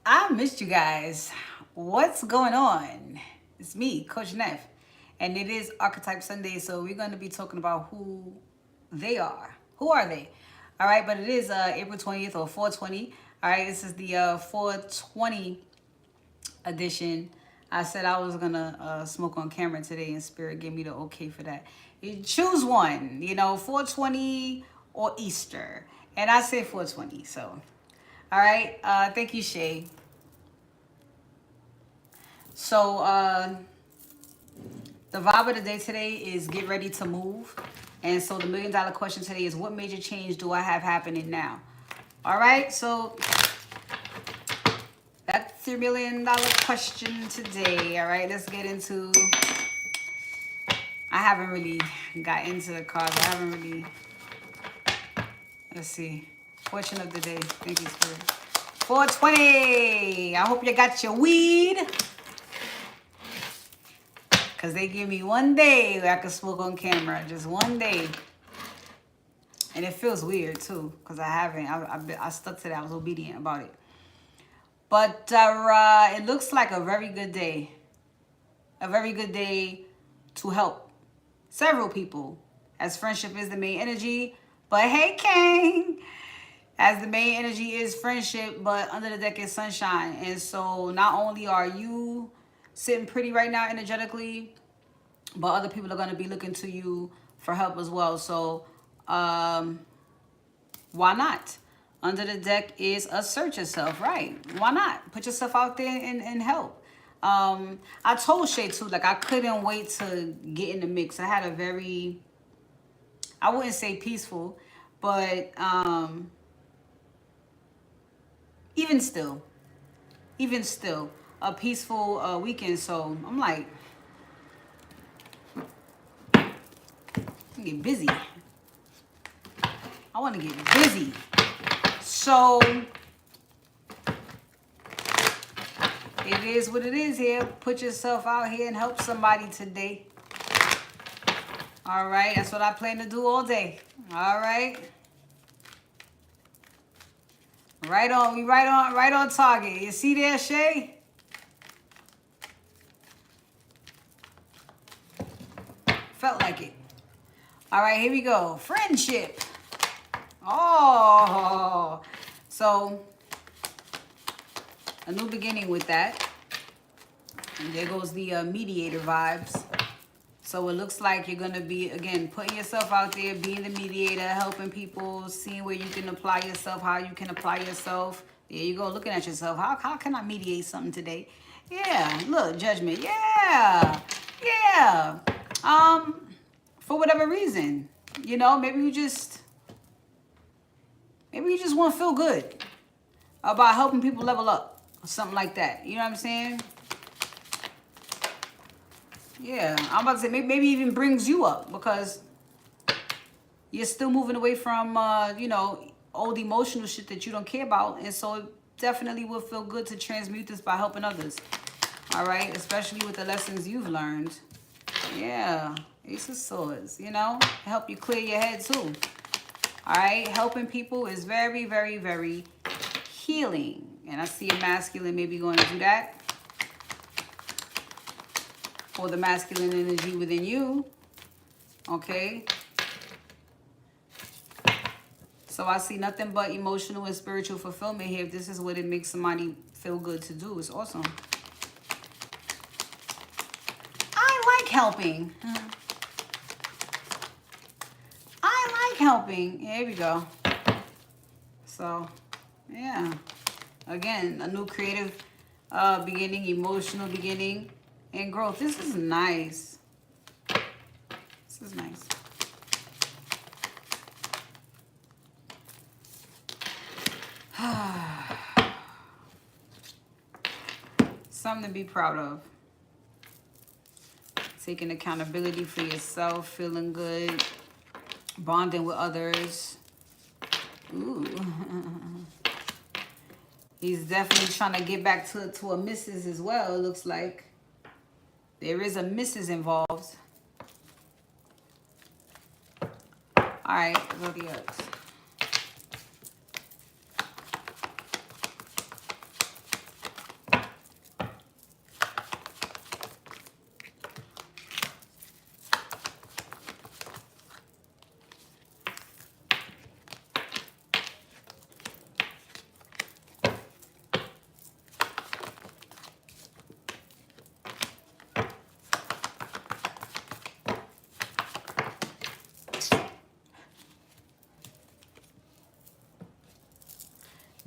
I missed you guys. What's going on? It's me, Coach Neff, and it is Archetype Sunday. So we're going to be talking about who they are. Who are they? All right, but it is April 20th or 420. All right, this is the 420 edition. I said I was gonna smoke on camera today, and Spirit gave me the okay for that. You choose one, 420 or Easter, and I say 420. So, all right. Thank you, Shay. So the vibe of the day today is get ready to move. And so the $1,000,000 question today is what major change do I have happening now? All right, so that's your $1,000,000 question today. All right, let's get into. I haven't really got into the cards. I haven't really. Let's see. Fortune of the day. Thank you, Spirit. 420. I hope you got your weed. Because they give me one day where I can smoke on camera. Just one day. And it feels weird, too. Because I haven't. I stuck to that. I was obedient about it. But it looks like a very good day. A very good day to help several people. As friendship is the main energy. But hey, King. As the main energy is friendship, but under the deck is sunshine. And so not only are you sitting pretty right now energetically, but other people are going to be looking to you for help as well. So why not? Under the deck is assert yourself, right? Why not? Put yourself out there and help. I told Shay too, like I couldn't wait to get in the mix. I had a very, I wouldn't say peaceful, but even still, a peaceful weekend. So I'm like, get busy. I want to get busy. So it is what it is here. Put yourself out here and help somebody today. All right. That's what I plan to do all day. All right. Right on. We right on target. You see there, Shay? Felt like it. All right, here we go. Friendship. Oh, so a new beginning with that. And there goes the mediator vibes. So it looks like you're going to be, again, putting yourself out there, being the mediator, helping people, seeing where you can apply yourself, how you can apply yourself. There you go, looking at yourself. How can I mediate something today? Yeah, look, judgment. Yeah, yeah. For whatever reason, maybe you just want to feel good about helping people level up or something like that. You know what I'm saying? Yeah, I'm about to say maybe even brings you up because you're still moving away from, old emotional shit that you don't care about. And so it definitely will feel good to transmute this by helping others. All right, especially with the lessons you've learned. Yeah, Ace of Swords, help you clear your head too. All right, helping people is very, very, very healing. And I see a masculine maybe going to do that. Or the masculine energy within you. Okay. So I see nothing but emotional and spiritual fulfillment here. If this is what it makes somebody feel good to do, it's awesome. I like helping. I like helping. Here we go. So, yeah. Again, a new creative beginning, emotional beginning, and growth. This is nice. This is nice. Something to be proud of. Taking accountability for yourself, feeling good, bonding with others. Ooh. He's definitely trying to get back to a missus as well, it looks like. There is a missus involved. All right, Zodiacs.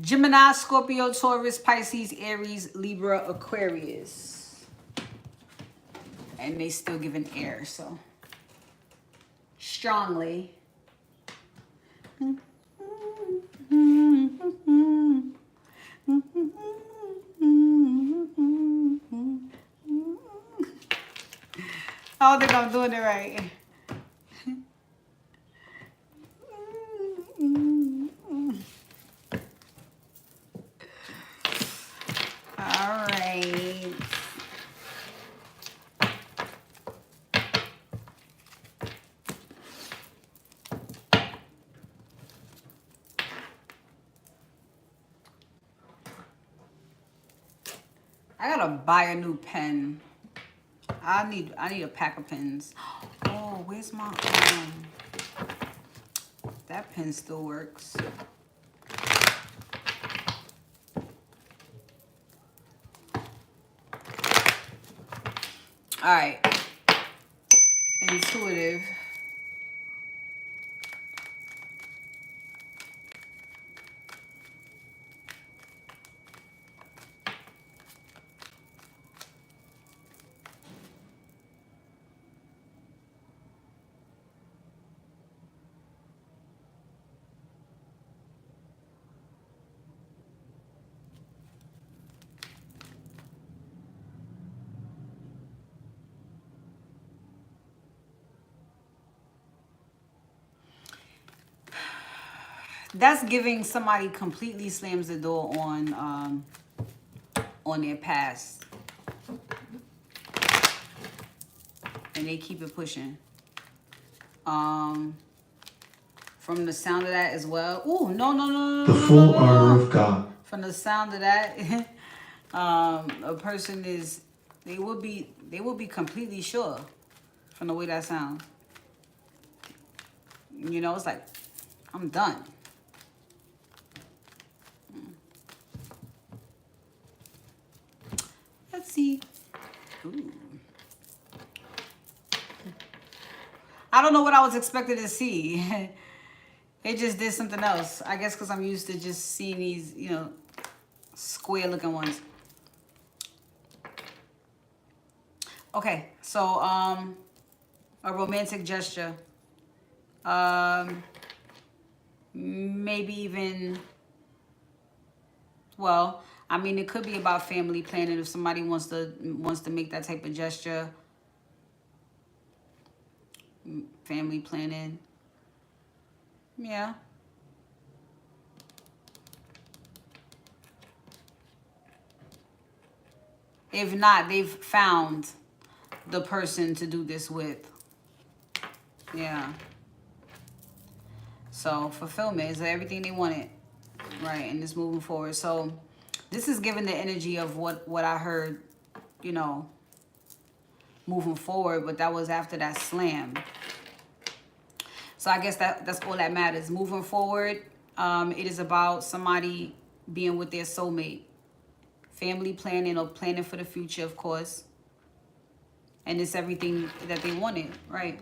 Gemini, Scorpio, Taurus, Pisces, Aries, Libra, Aquarius. And they still giving air, so strongly. I don't think I'm doing it right. All right. I gotta buy a new pen. I need a pack of pens. Oh, where's my that pen still works. All right. Intuitive. That's giving somebody completely slams the door on their past, and they keep it pushing. From the sound of that as well. Ooh, no. The full armor of God. From the sound of that, a person is they will be completely sure from the way that sounds. You know, it's like I'm done. Let's see. Ooh. I don't know what I was expecting to see. It just did something else. I guess because I'm used to just seeing these, you know, square looking ones. Okay, so a romantic gesture. Maybe even, well, I mean, it could be about family planning if somebody wants to make that type of gesture. Family planning. Yeah. If not, they've found the person to do this with. Yeah. So fulfillment is everything they wanted, right? And it's moving forward. So this is giving the energy of what I heard, you know, moving forward. But that was after that slam. So I guess that's all that matters. Moving forward, it is about somebody being with their soulmate. Family planning or planning for the future, of course. And it's everything that they wanted, right?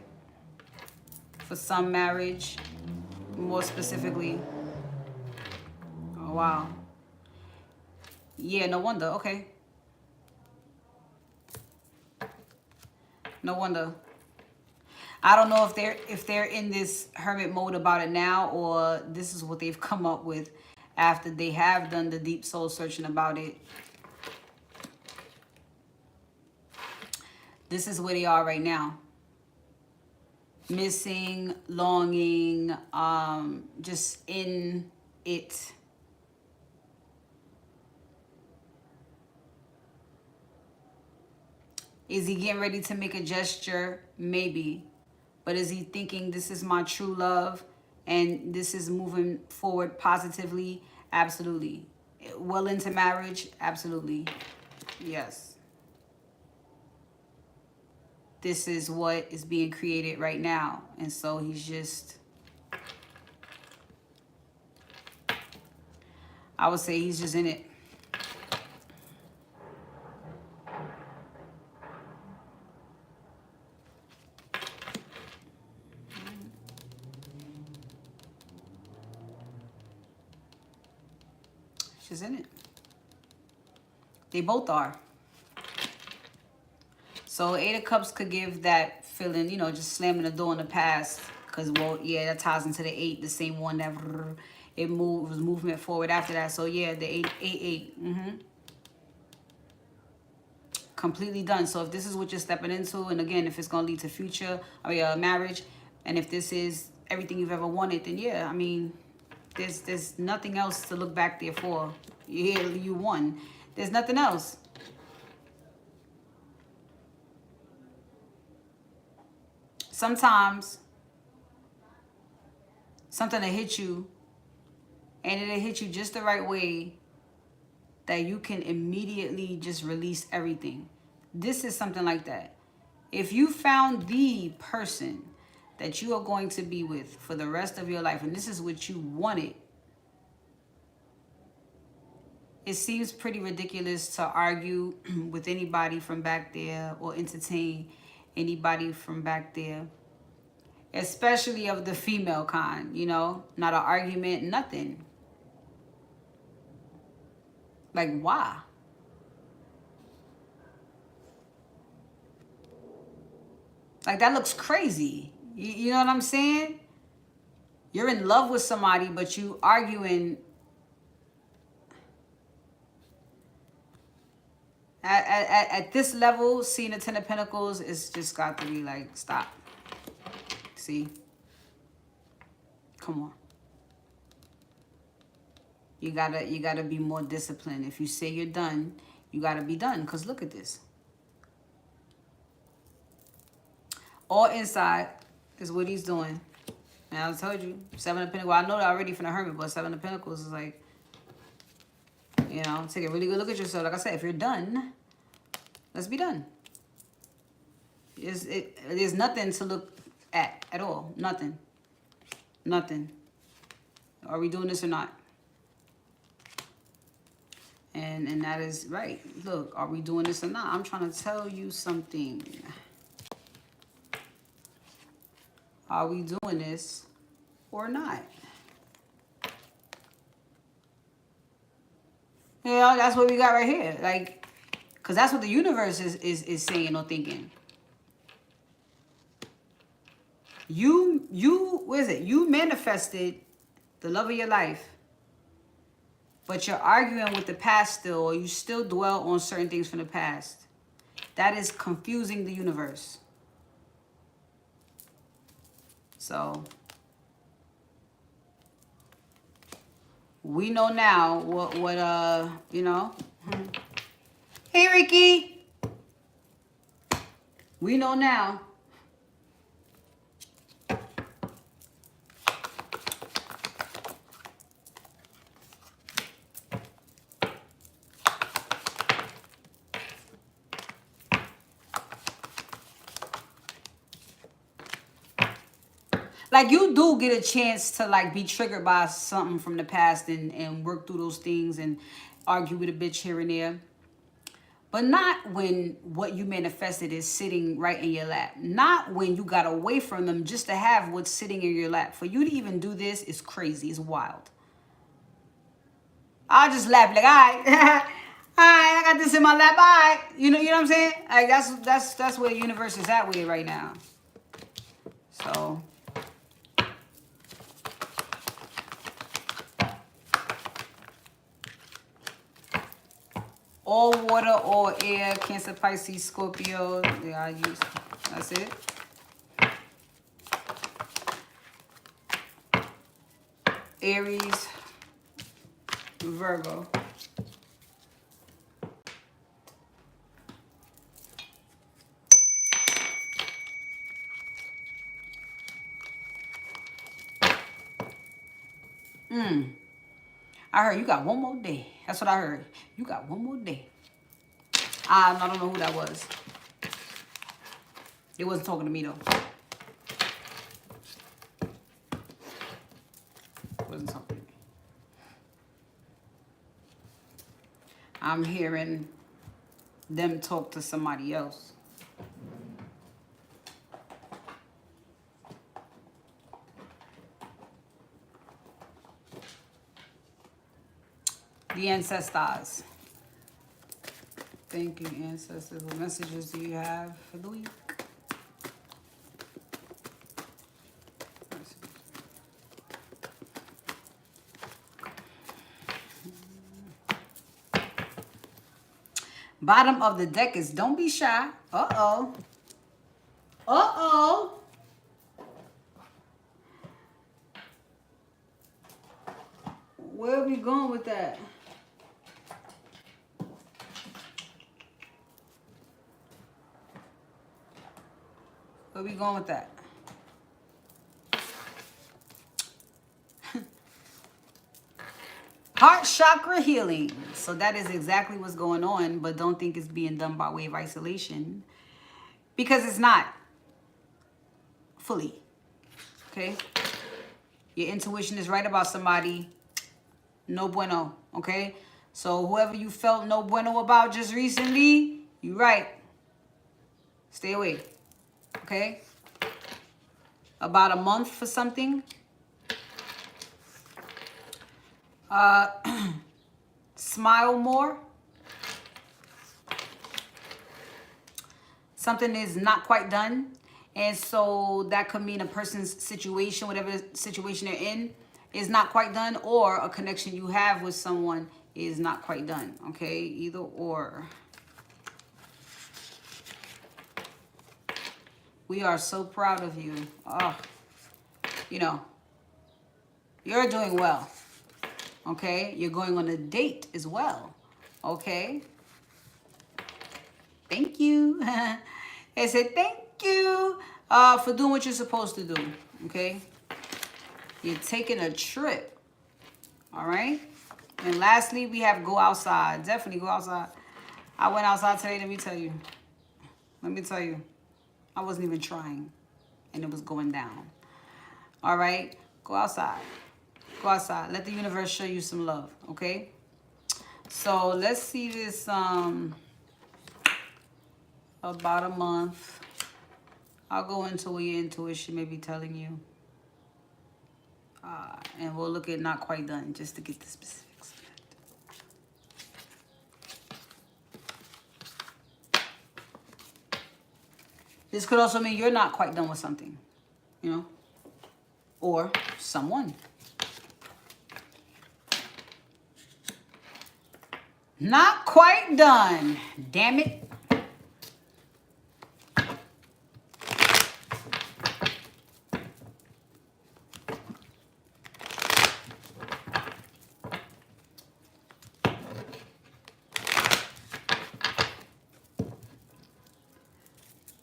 For some, marriage, more specifically. Oh, wow. Yeah, no wonder. Okay. No wonder. I don't know if they're in this hermit mode about it now, or this is what they've come up with after they have done the deep soul searching about it. This is where they are right now. Missing, longing, just in it. Is he getting ready to make a gesture? Maybe. But is he thinking this is my true love and this is moving forward positively? Absolutely. Well into marriage? Absolutely. Yes. This is what is being created right now. And so he's just, I would say he's just in it. She's in it. They both are. So Eight of Cups could give that feeling, you know, just slamming the door in the past. Because, well, yeah, that ties into the 8, the same one that it was movement forward after that. So, yeah, the 8. Completely done. So if this is what you're stepping into, and again, if it's going to lead to future, marriage, and if this is everything you've ever wanted, then yeah, I mean, there's nothing else to look back there for. You won. There's nothing else. Sometimes something will hit you, and it'll hit you just the right way that you can immediately just release everything. This is something like that. If you found the person that you are going to be with for the rest of your life, and this is what you wanted, it seems pretty ridiculous to argue with anybody from back there or entertain anybody from back there, especially of the female kind, you know, not an argument, nothing. Like, why? Like, that looks crazy. You know what I'm saying? You're in love with somebody, but you arguing at this level. Seeing the 10 of Pentacles, it's just got to be like, stop. See? Come on. You gotta be more disciplined. If you say you're done, you gotta be done. Because look at this. All inside is what he's doing. And I told you, 7 of Pentacles. Well, I know that already from the Hermit, but 7 of Pentacles is like, you know, take a really good look at yourself. Like I said, if you're done, let's be done. There's nothing to look at all. Nothing. Nothing. Are we doing this or not? And that is right. Look, are we doing this or not? I'm trying to tell you something. Are we doing this or not? You know, that's what we got right here. Like, because that's what the universe is saying or thinking. What is it? You manifested the love of your life, but you're arguing with the past still, or you still dwell on certain things from the past. That is confusing the universe. So we know now what you know. Hey, Ricky. We know now. Like, you do get a chance to, like, be triggered by something from the past and work through those things and argue with a bitch here and there. But not when what you manifested is sitting right in your lap. Not when you got away from them just to have what's sitting in your lap. For you to even do this is crazy. It's wild. I'll just laugh like, all right. All right, I got this in my lap. All right. You know what I'm saying? Like, that's where the universe is at with it right now. So... all water, all air, Cancer, Pisces, Scorpio. Yeah, I use. That's it. Aries, Virgo. I heard you got one more day. That's what I heard. You got one more day. I don't know who that was. It wasn't talking to me, though. It wasn't talking to me. I'm hearing them talk to somebody else. The ancestors. Thank you, ancestors. What messages do you have for the week? Bottom of the deck is don't be shy. Uh-oh. Uh-oh. Where are we going with that? Where are we going with that? Heart chakra healing. So that is exactly what's going on, but don't think it's being done by way of isolation. Because it's not. Fully. Okay? Your intuition is right about somebody. No bueno. Okay? So whoever you felt no bueno about just recently, you right. Stay away. Okay? About a month for something. Smile more. Something is not quite done. And so that could mean a person's situation, whatever situation they're in, is not quite done. Or a connection you have with someone is not quite done. Okay? Either or. We are so proud of you. Oh, you know, you're doing well. Okay? You're going on a date as well. Okay? Thank you. I said thank you for doing what you're supposed to do. Okay? You're taking a trip. All right? And lastly, we have go outside. Definitely go outside. I went outside today, let me tell you. Let me tell you. I wasn't even trying. And it was going down. All right? Go outside. Go outside. Let the universe show you some love. Okay? So let's see this about a month. I'll go into what your intuition may be telling you. And we'll look at not quite done just to get the specifics. This could also mean you're not quite done with something, you know, or someone. Not quite done. Damn it.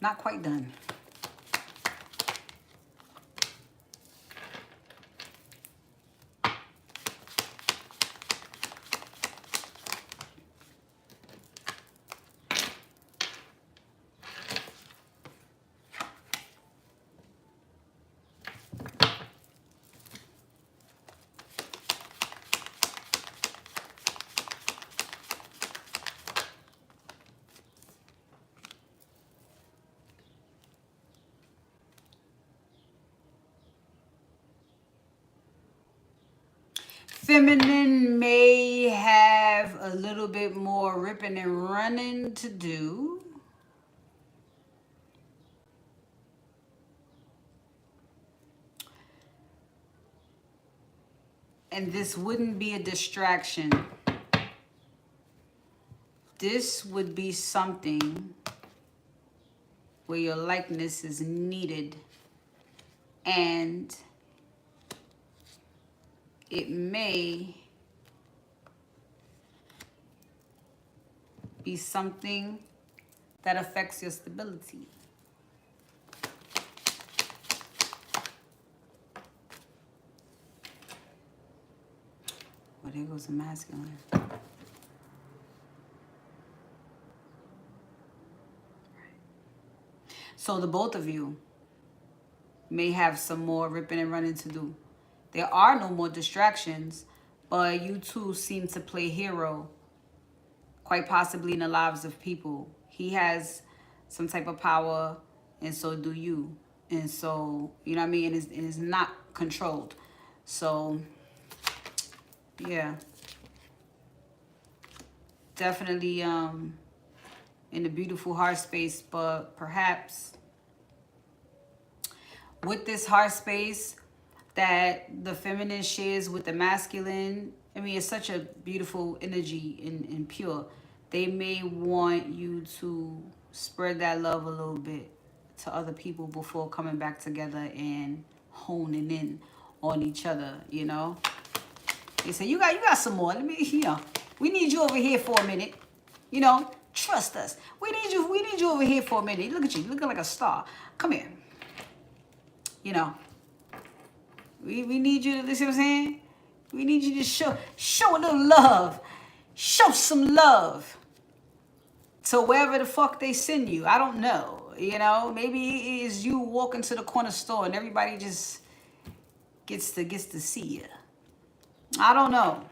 Not quite done. Feminine may have a little bit more ripping and running to do. And this wouldn't be a distraction. This would be something where your likeness is needed. And it may be something that affects your stability. Well, there goes the masculine. So the both of you may have some more ripping and running to do. There are no more distractions, but you two seem to play hero, quite possibly in the lives of people. He has some type of power, and so do you. And so, you know what I mean? And it's not controlled. So, yeah. definitely in a beautiful heart space, but perhaps with this heart space that the feminine shares with the masculine, I mean, it's such a beautiful energy and pure. They may want you to spread that love a little bit to other people before coming back together and honing in on each other, you know? They say, you got some more. Let me, we need you over here for a minute. You know, trust us. We need you over here for a minute. Look at you, looking like a star. Come here. You know. We need you to, you see what I'm saying? We need you to show a little love. Show some love to wherever the fuck they send you. I don't know. You know, maybe it is you walking to the corner store and everybody just gets to see you. I don't know.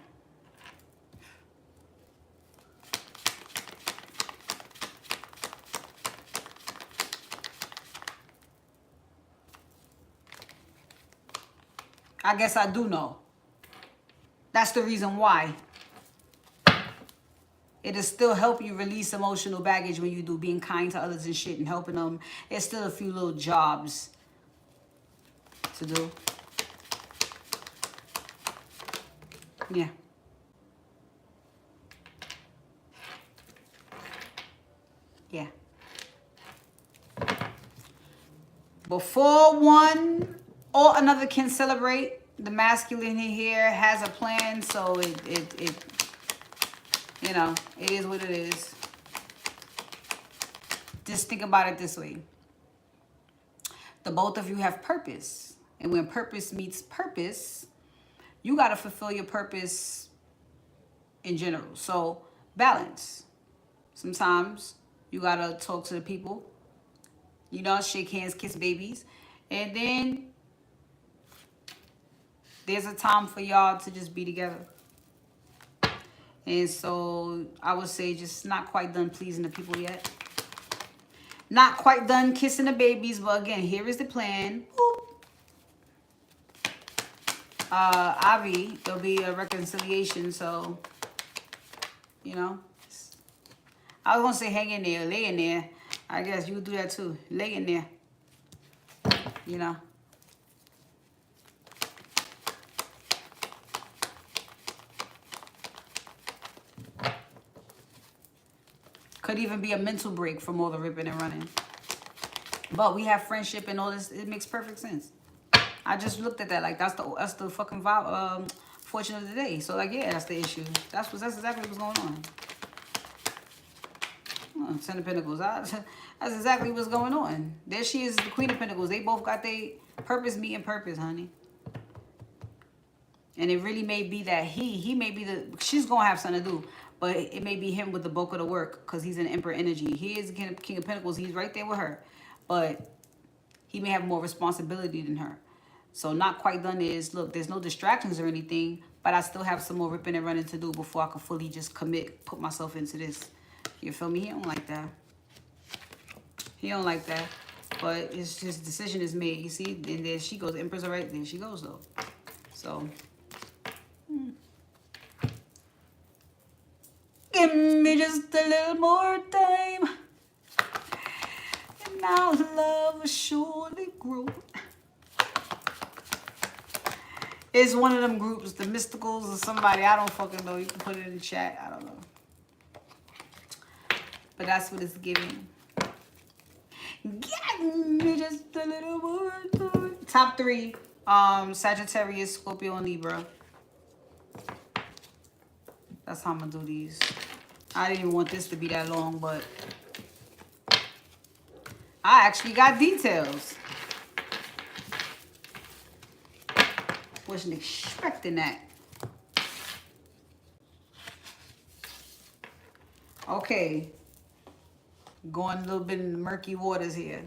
I guess I do know. That's the reason why. It'll still help you release emotional baggage when you do being kind to others and shit and helping them. There's still a few little jobs to do. Yeah. Yeah. Before one or another can celebrate, the masculine here has a plan, so it you know, it is what it is. Just think about it this way. The both of you have purpose. And when purpose meets purpose, you got to fulfill your purpose in general. So balance. Sometimes you got to talk to the people, you know, shake hands, kiss babies. And then there's a time for y'all to just be together. And so I would say just not quite done pleasing the people yet. Not quite done kissing the babies. But again, here is the plan. Avi, there'll be a reconciliation. So, you know, I was going to say hang in there, lay in there. I guess you would do that too. Lay in there. You know. Could even be a mental break from all the ripping and running. But we have friendship and all this. It makes perfect sense. I just looked at that like that's the fucking vibe, fortune of the day. So like, yeah, that's the issue. That's exactly what's going on. Oh, Ten of Pentacles. That's exactly what's going on. There she is, the Queen of Pentacles. They both got their purpose meeting purpose, honey. And it really may be that he may be she's gonna have something to do. But it may be him with the bulk of the work because he's an Emperor energy. He is the King of Pentacles. He's right there with her. But he may have more responsibility than her. So not quite done is, look, there's no distractions or anything, but I still have some more ripping and running to do before I can fully just put myself into this. You feel me? He don't like that. He don't like that. But it's just decision is made. You see? And there she goes. The Empress right there. She goes, though. So... Give me just a little more time, and our love will surely grow. It's one of them groups, the Mysticals or somebody. I don't fucking know. You can put it in the chat. I don't know. But that's what it's giving. Give me just a little more time. Top 3. Sagittarius, Scorpio, and Libra. That's how I'm going to do these. I didn't even want this to be that long, but I actually got details. Wasn't expecting that. Okay. Going a little bit in the murky waters here.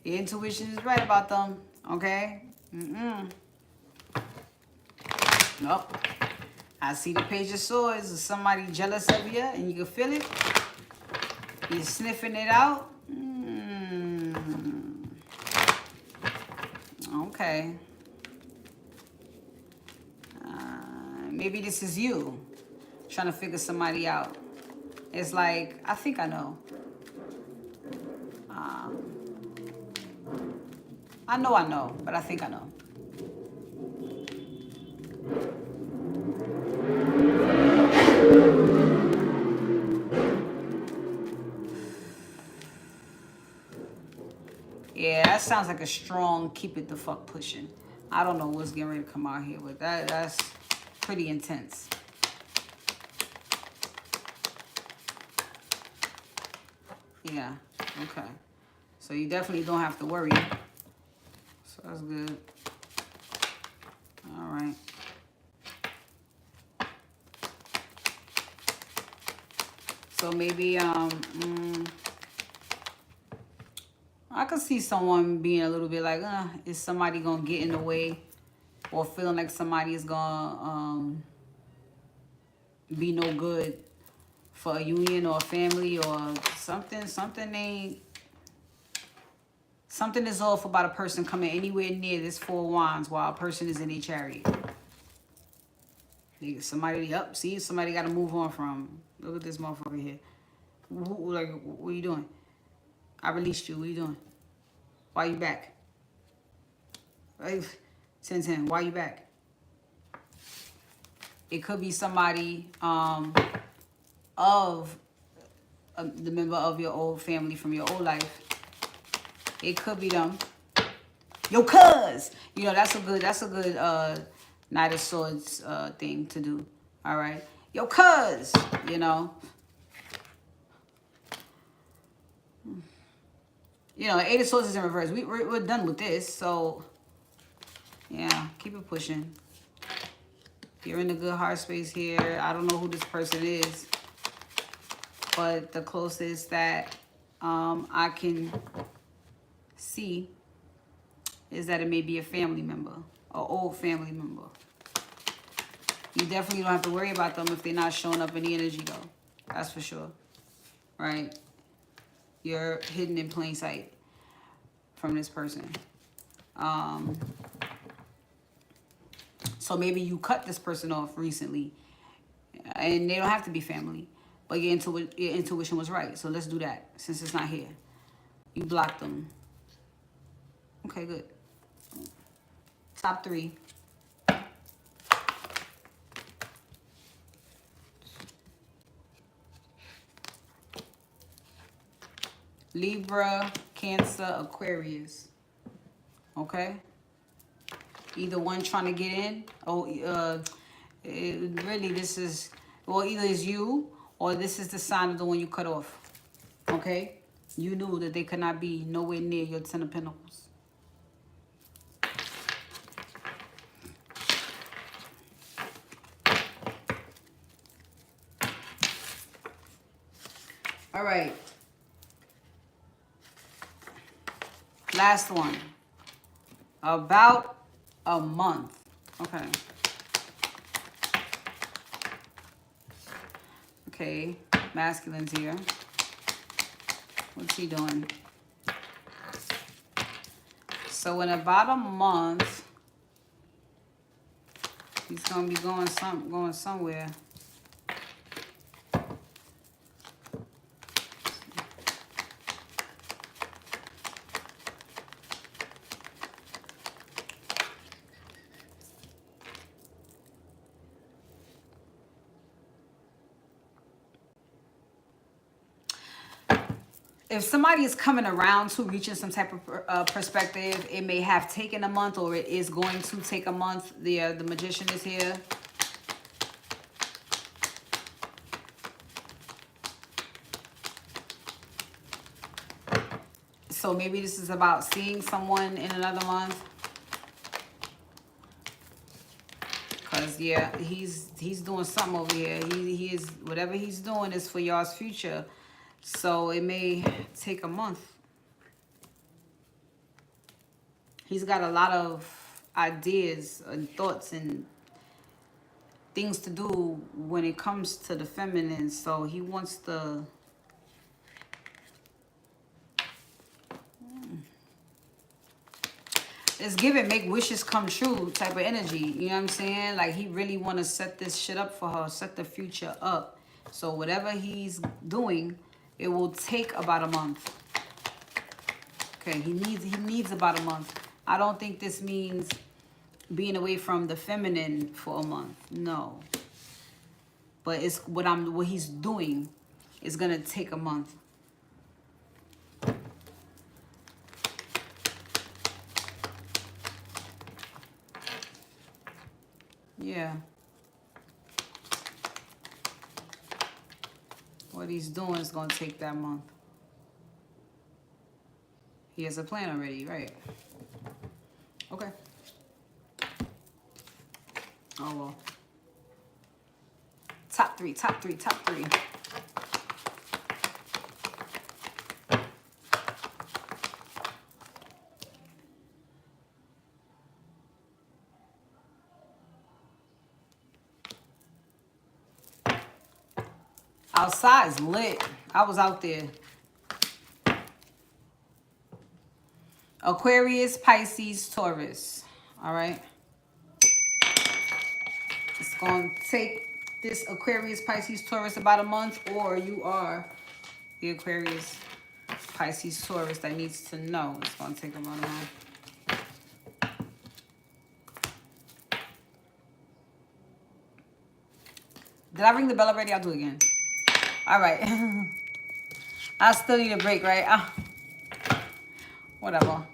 Your intuition is right about them, okay? Nope. I see the Page of Swords. Is somebody jealous of you and you can feel it? You're sniffing it out? Okay. Maybe this is you trying to figure somebody out. It's like, I think I know. I know, but I think I know. Yeah, that sounds like a strong keep it the fuck pushing. I don't know what's getting ready to come out here, but that's pretty intense. Yeah, okay. So you definitely don't have to worry. So that's good. All right. So maybe I could see someone being a little bit like, is somebody gonna get in the way, or feeling like somebody is gonna be no good for a union or a family or something. Something is off about a person coming anywhere near this Four of Wands while a person is in a chariot. Somebody up, see, somebody got to move on from. Look at this motherfucker here. Like, what are you doing? I released you. What are you doing? Why you back? Like, 10-10. Why you back? It could be somebody of the member of your old family from your old life. It could be them. Yo, cuz, you know, that's a good Knight of Swords thing to do. All right, yo, cuz, you know, Eight of Swords is in reverse. We're done with this, so yeah, keep it pushing. You're in a good heart space here. I don't know who this person is, but the closest that I can see is that it may be a family member, an old family member. You definitely don't have to worry about them if they're not showing up in the energy, though. That's for sure, right? You're hidden in plain sight from this person. So maybe you cut this person off recently, and they don't have to be family, but your intuition was right. So let's do that since it's not here. You blocked them. Okay, good. Top 3. Libra, Cancer, Aquarius. Okay? Either one trying to get in. Really, this is, well, either it's you or this is the sign of the one you cut off. Okay? You knew that they could not be nowhere near your Ten of Pentacles. All right. Last one. About a month. Okay. Okay. Masculine's here. What's he doing? So in about a month, he's gonna be going somewhere. If somebody is coming around to reaching some type of perspective, it may have taken a month, or it is going to take a month. The Magician is here. So maybe this is about seeing someone in another month. Because, yeah, he's doing something over here. He is, whatever he's doing is for y'all's future. So it may take a month. He's got a lot of ideas and thoughts and things to do when it comes to the feminine. So he wants to... It's giving make wishes come true type of energy. You know what I'm saying? Like he really want to set this shit up for her. Set the future up. So whatever he's doing, it will take about a month. Okay, he needs about a month. I don't think this means being away from the feminine for a month. No. But it's what he's doing is gonna take a month. Yeah. What he's doing is gonna take that month. He has a plan already, right? Okay. Oh well. Top three, top three, top three. Outside's lit. I was out there. Aquarius, Pisces, Taurus. All right. It's going to take this Aquarius, Pisces, Taurus about a month, or you are the Aquarius, Pisces, Taurus that needs to know. It's going to take about a month. Did I ring the bell already? I'll do it again. All right. I still need a break, right? Whatever.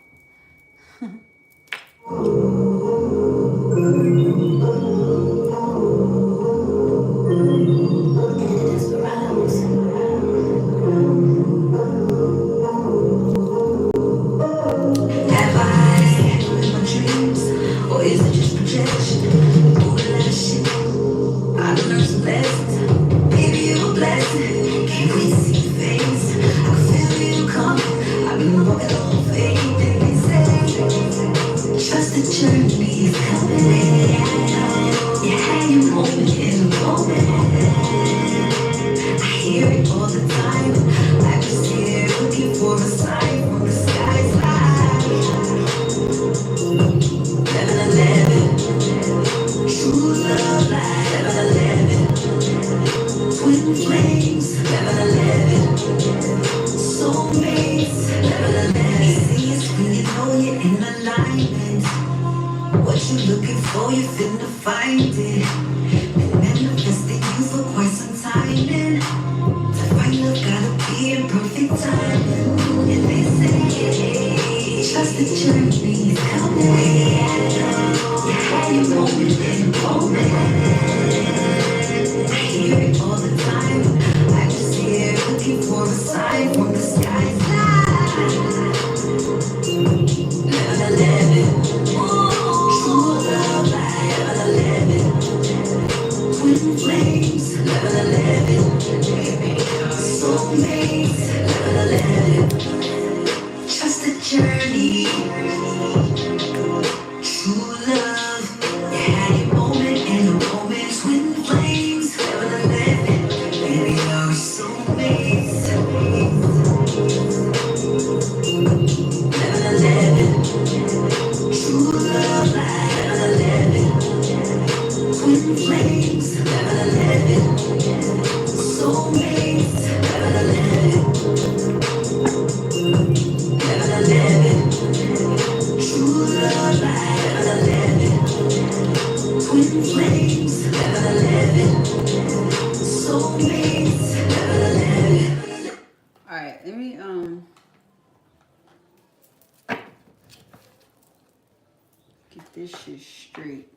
This shit straight.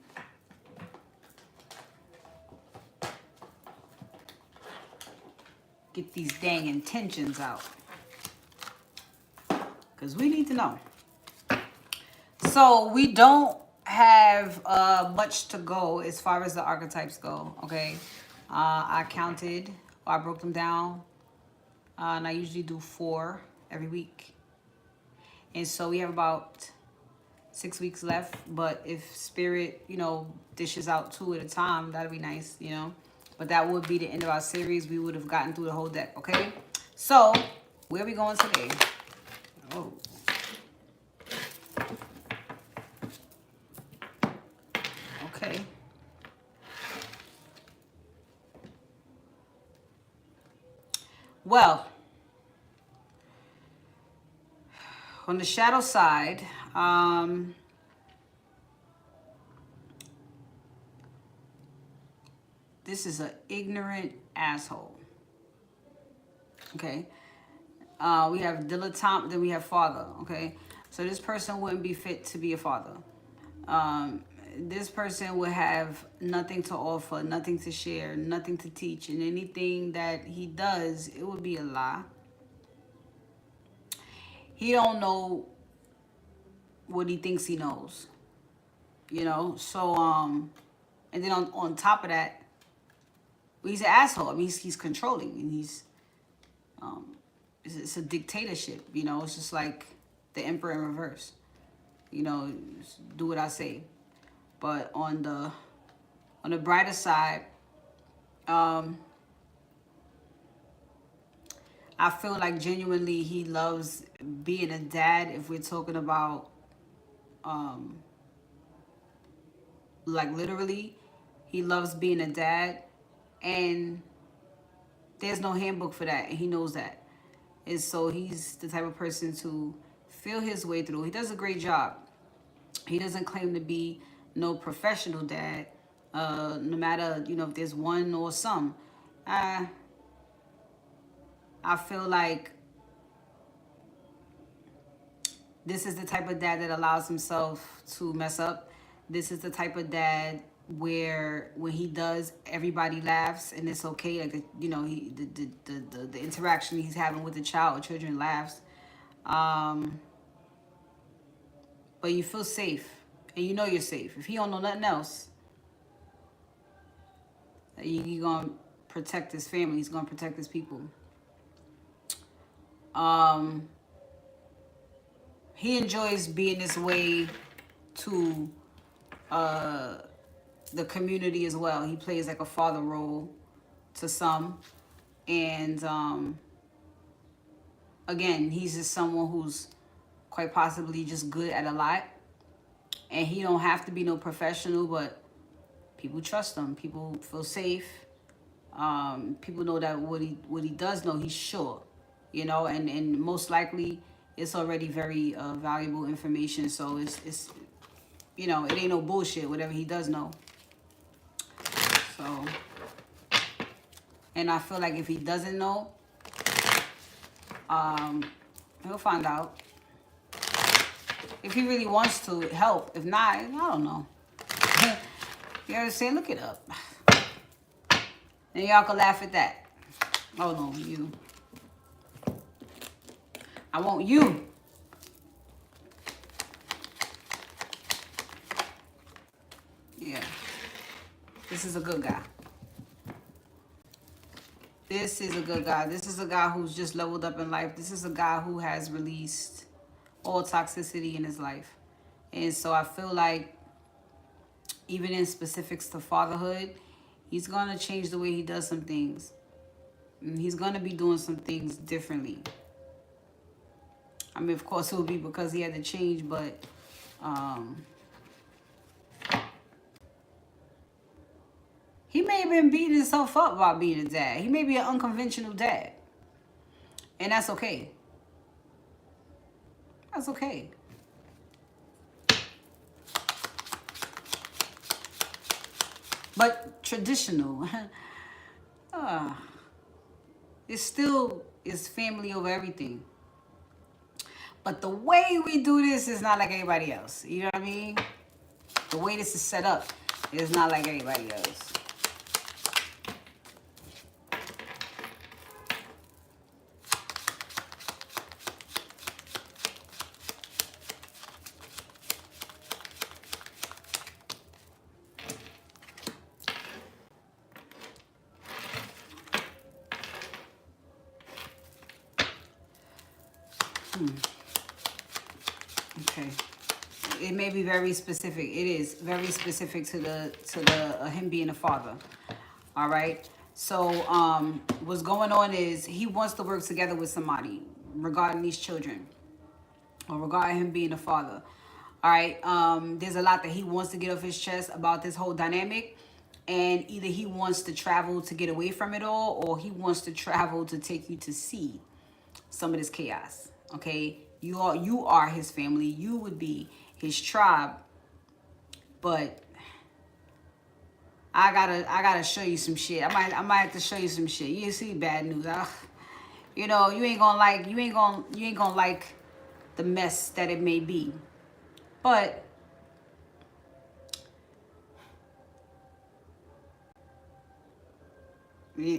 Get these dang intentions out. Because we need to know. So we don't have much to go as far as the archetypes go, okay? I counted, or I broke them down. And I usually do 4 every week. And so we have about 6 weeks left, but if Spirit, dishes out 2 at a time, that'd be nice, But that would be the end of our series. We would have gotten through the whole deck, okay? So, where are we going today? Oh. Okay. Well, on the shadow side, this is an ignorant asshole. Okay. We have dilettante, then we have father. Okay. So this person wouldn't be fit to be a father. This person would have nothing to offer, nothing to share, nothing to teach, and anything that he does, it would be a lie. He don't know what he thinks he knows, you know. So and then on top of that, he's an asshole. I mean, he's controlling, and it's a dictatorship, you know. It's just like the emperor in reverse, you know. Do what I say. But on the brighter side, I feel like genuinely he loves being a dad. If we're talking about like literally, he loves being a dad, and there's no handbook for that, and he knows that. And so he's the type of person to feel his way through. He does a great job. He doesn't claim to be no professional dad. No matter, you know, if there's one or some. I feel like this is the type of dad that allows himself to mess up. This is the type of dad where when he does, everybody laughs and it's okay. Like, you know, the interaction he's having with the child or children laughs. But you feel safe, and you know you're safe. If he don't know nothing else, he gonna protect his family. He's gonna protect his people. He enjoys being this way to the community as well. He plays like a father role to some, and again, he's just someone who's quite possibly just good at a lot, and he don't have to be no professional, but people trust him. People feel safe. People know that what he does know, he's sure, you know, and most likely it's already very valuable information. So it's you know, it ain't no bullshit. Whatever he does know. So, and I feel like if he doesn't know, he'll find out. If he really wants to help, if not, I don't know. You know what I'm saying? Look it up. And y'all can laugh at that. Oh no, you. I want you. Yeah. This is a good guy. This is a good guy. This is a guy who's just leveled up in life. This is a guy who has released all toxicity in his life. And so I feel like even in specifics to fatherhood, he's going to change the way he does some things. And he's going to be doing some things differently. I mean, of course, it would be because he had to change, but he may have been beating himself up about being a dad. He may be an unconventional dad. And that's okay. That's okay. But traditional, it still is family over everything. But the way we do this is not like anybody else. You know what I mean? The way this is set up is not like anybody else. Okay. It may be very specific. It is very specific to the him being a father. All right. So what's going on is he wants to work together with somebody regarding these children, or regarding him being a father. All right. There's a lot that he wants to get off his chest about this whole dynamic. And either he wants to travel to get away from it all, or he wants to travel to take you to see some of this chaos. Okay, you are his family. You would be his tribe. But I gotta show you some shit. I might have to show you some shit. You see bad news. You know, you ain't gonna like the mess that it may be. But yeah,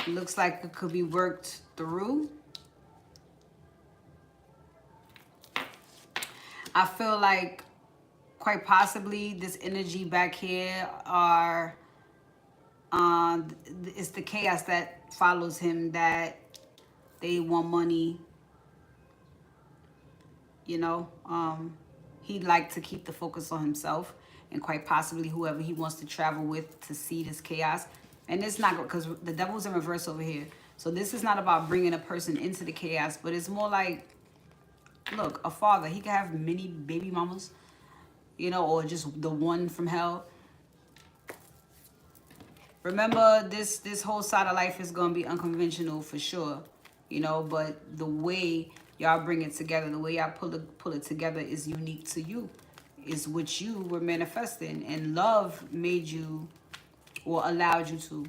it looks like it could be worked through. I feel like quite possibly this energy back here are it's the chaos that follows him, that they want money, you know. He'd like to keep the focus on himself and quite possibly whoever he wants to travel with to see this chaos. And it's not, because the devil's in reverse over here, so this is not about bringing a person into the chaos, but it's more like, look, a father, he could have many baby mamas, you know, or just the one from hell. Remember, this whole side of life is gonna be unconventional for sure, you know. But the way y'all bring it together, the way y'all pull it together is unique to you. Is what you were manifesting, and love made you, or allowed you to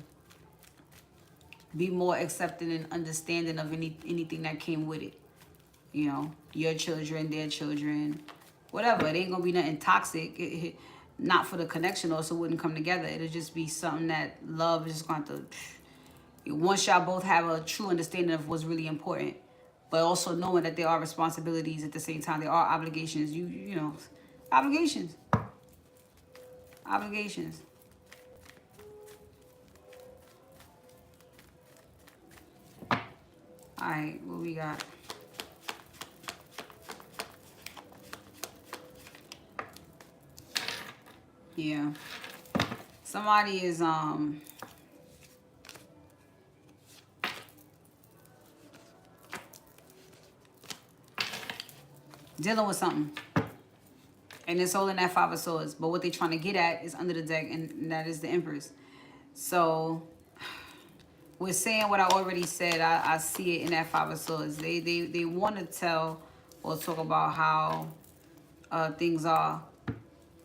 be more accepting and understanding of anything that came with it. You know, your children, their children, whatever. It ain't gonna be nothing toxic. Not for the connection, or else it wouldn't come together. It'll just be something that love is just going to, once y'all both have a true understanding of what's really important, but also knowing that there are responsibilities at the same time. There are obligations. You know, obligations. Obligations. All right, what we got? Yeah. Somebody is dealing with something. And it's holding that Five of Swords. But what they're trying to get at is under the deck, and that is the Empress. So we're saying what I already said. I see it in that Five of Swords. They want to tell or talk about how things are.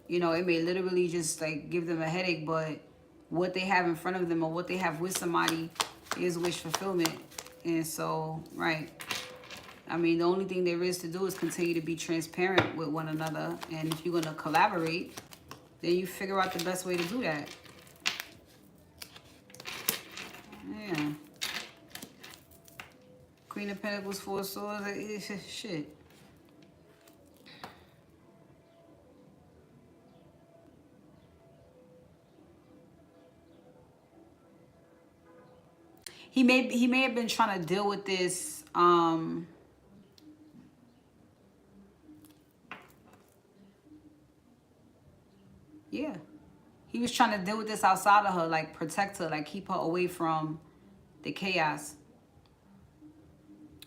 You know, it may literally just like give them a headache, but what they have in front of them or what they have with somebody is wish fulfillment. And so, right. I mean, the only thing there is to do is continue to be transparent with one another. And if you're going to collaborate, then you figure out the best way to do that. Yeah. Queen of Pentacles, Four of Swords. Shit. He may have been trying to deal with this yeah. He was trying to deal with this outside of her, like protect her, like keep her away from the chaos.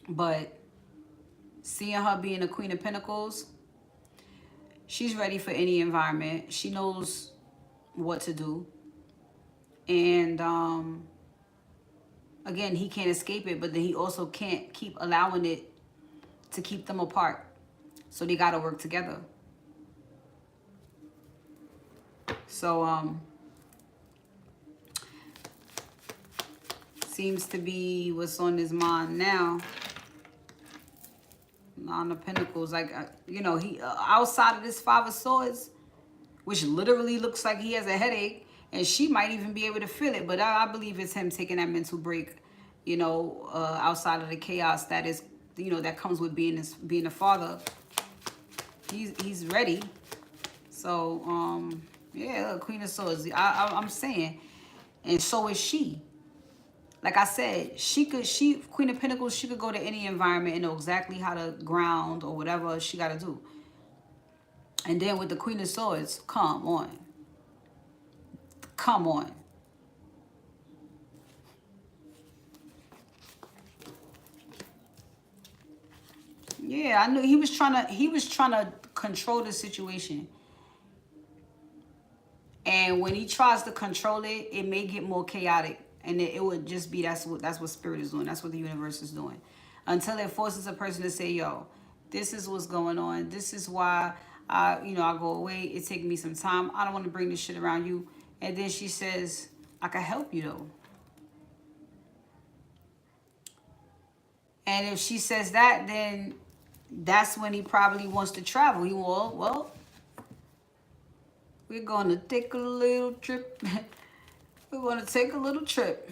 But seeing her being a Queen of Pentacles, she's ready for any environment. She knows what to do. And again, he can't escape it, but then he also can't keep allowing it to keep them apart. So they got to work together. So seems to be what's on his mind now. Nine of Pentacles, like you know, he outside of this Five of Swords, which literally looks like he has a headache, and she might even be able to feel it. But I believe it's him taking that mental break, you know, outside of the chaos that is, you know, that comes with being a father. He's ready. So yeah, look, Queen of Swords. I'm saying, and so is she. Like I said, Queen of Pentacles, she could go to any environment and know exactly how to ground or whatever she got to do. And then with the Queen of Swords, come on. Come on. Yeah, I knew he was trying to control the situation. And when he tries to control it, it may get more chaotic. And it would just be that's what spirit is doing. That's what the universe is doing. Until it forces a person to say, yo, this is what's going on. This is why I go away. It takes me some time. I don't want to bring this shit around you. And then she says, I can help you though. And if she says that, then that's when he probably wants to travel. He will, well, we're going to take a little trip. We're going to take a little trip.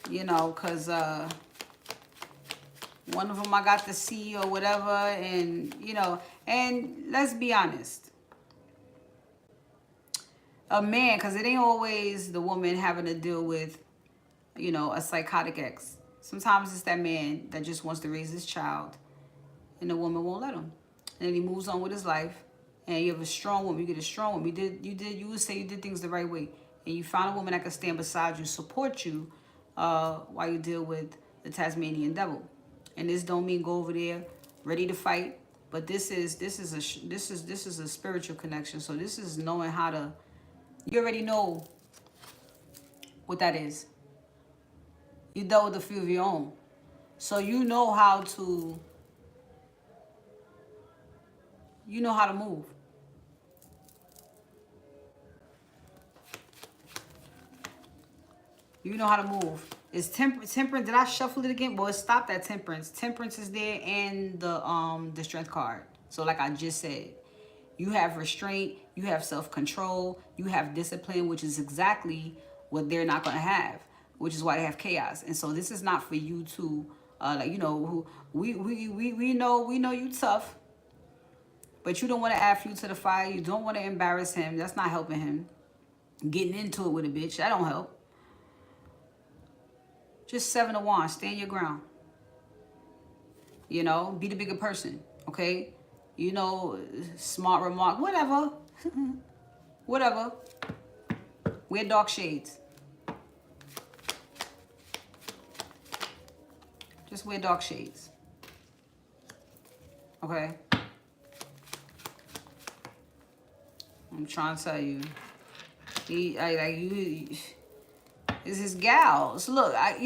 You know, because one of them I got to see or whatever. And, and let's be honest. A man, because it ain't always the woman having to deal with, a psychotic ex. Sometimes it's that man that just wants to raise his child and the woman won't let him. And then he moves on with his life. And you have a strong woman. You get a strong woman. You would say you did things the right way. And you found a woman that can stand beside you, support you while you deal with the Tasmanian devil. And this don't mean go over there ready to fight. But this is a spiritual connection. So this is knowing how to, you already know what that is. You dealt with a few of your own. So you know how to move. You know how to move. It's temperance. Did I shuffle it again? Well, it stopped at temperance. Temperance is there and the strength card. So like I just said, you have restraint, you have self-control, you have discipline, which is exactly what they're not going to have, which is why they have chaos. And so this is not for you to we know you tough, but you don't want to add fuel to the fire. You don't want to embarrass him. That's not helping him. Getting into it with a bitch, that don't help. Just 7 of Wands, stand your ground. Be the bigger person, okay? Smart remark, whatever. Whatever. Wear dark shades. Just wear dark shades. Okay? I'm trying to tell you. It's his gals. Look, I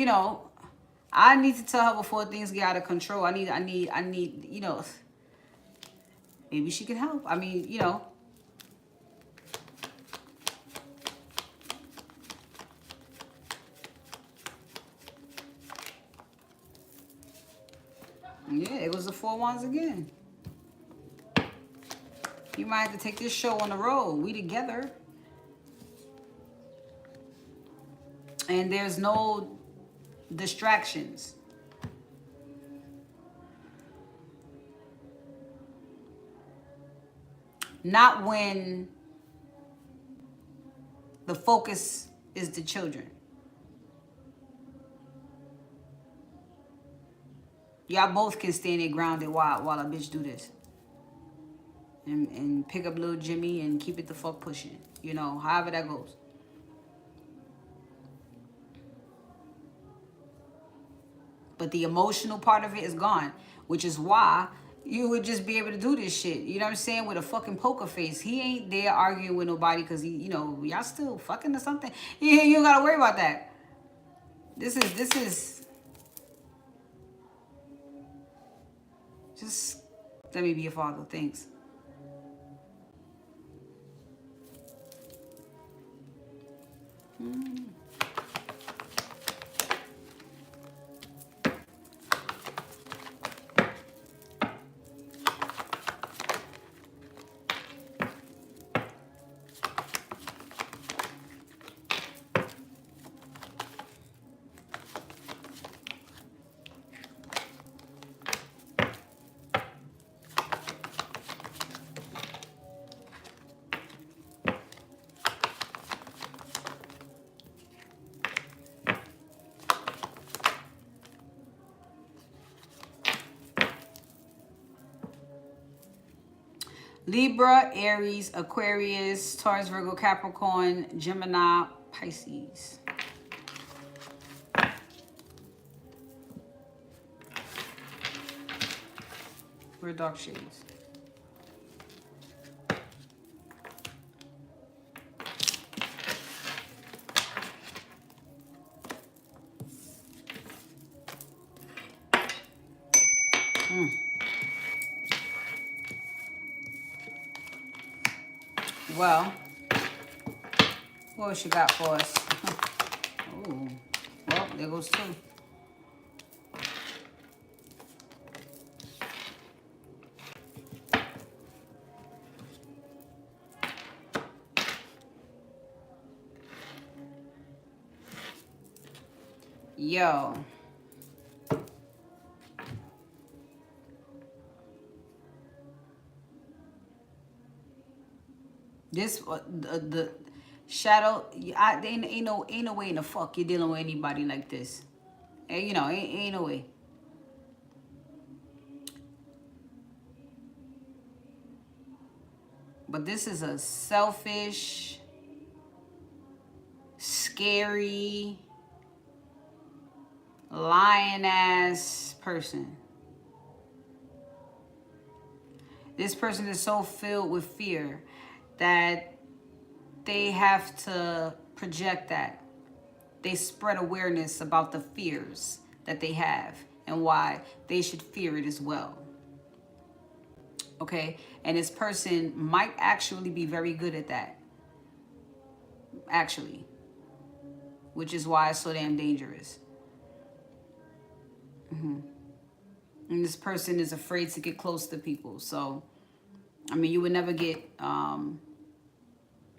need to tell her before things get out of control. I need, maybe she can help. I mean, Yeah, it was the 4 Wands again. You might have to take this show on the road. We together. And there's no distractions. Not when the focus is the children. Y'all both can stand there grounded while a bitch do this. And pick up little Jimmy and keep it the fuck pushing. However that goes. But the emotional part of it is gone, which is why you would just be able to do this shit. You know what I'm saying? With a fucking poker face. He ain't there arguing with nobody because y'all still fucking or something. You don't gotta worry about that. This is. Just let me be your father. Thanks. Libra, Aries, Aquarius, Taurus, Virgo, Capricorn, Gemini, Pisces. We're dark shades. Well, what else you got for us? Oh, well, there goes two. Yo. This the shadow. Ain't no way in the fuck you're dealing with anybody like this. You know, ain't no way. But this is a selfish, scary, lying ass person. This person is so filled with fear that they have to project that. They spread awareness about the fears that they have and why they should fear it as well. Okay? And this person might actually be very good at that. Actually. Which is why it's so damn dangerous. And this person is afraid to get close to people. So, I mean, you would never get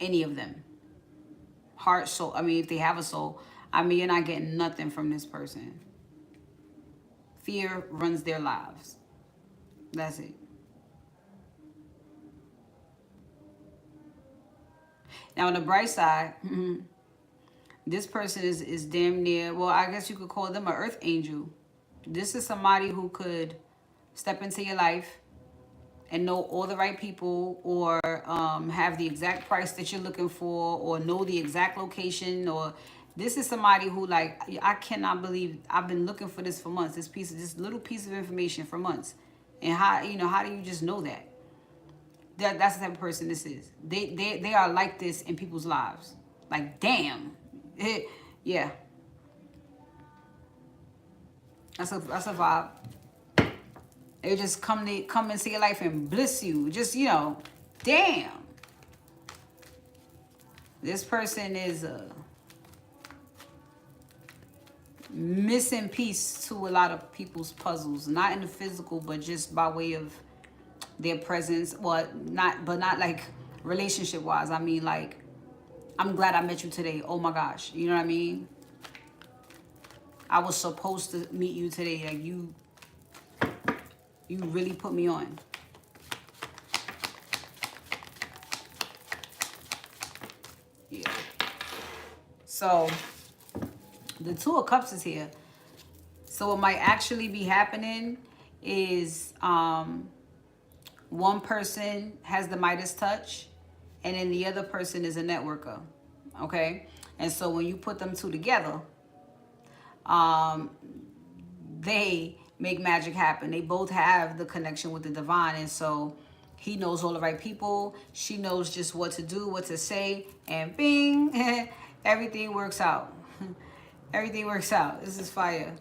any of them. Heart, soul. I mean, if they have a soul, I mean, you're not getting nothing from this person. Fear runs their lives. That's it. Now, on the bright side, this person is damn near, well, I guess you could call them an earth angel. This is somebody who could step into your life and know all the right people, or have the exact price that you're looking for, or know the exact location. Or this is somebody who, like, I cannot believe I've been looking for this for months. This little piece of information for months. And how do you just know that? That's the type of person this is. They are like this in people's lives. Like, damn. Yeah. That's a vibe. They just come into your life and bliss you. Just, damn. This person is a missing piece to a lot of people's puzzles. Not in the physical, but just by way of their presence. Well, not like relationship wise. I mean, like, I'm glad I met you today. Oh my gosh. You know what I mean? I was supposed to meet you today. Like, you really put me on. Yeah. So, the Two of Cups is here. So what might actually be happening is one person has the Midas touch, and then the other person is a networker. Okay? And so when you put them two together, they make magic happen. They both have the connection with the divine, and so he knows all the right people. She knows just what to do, what to say, and bing, everything works out. Everything works out. This is fire.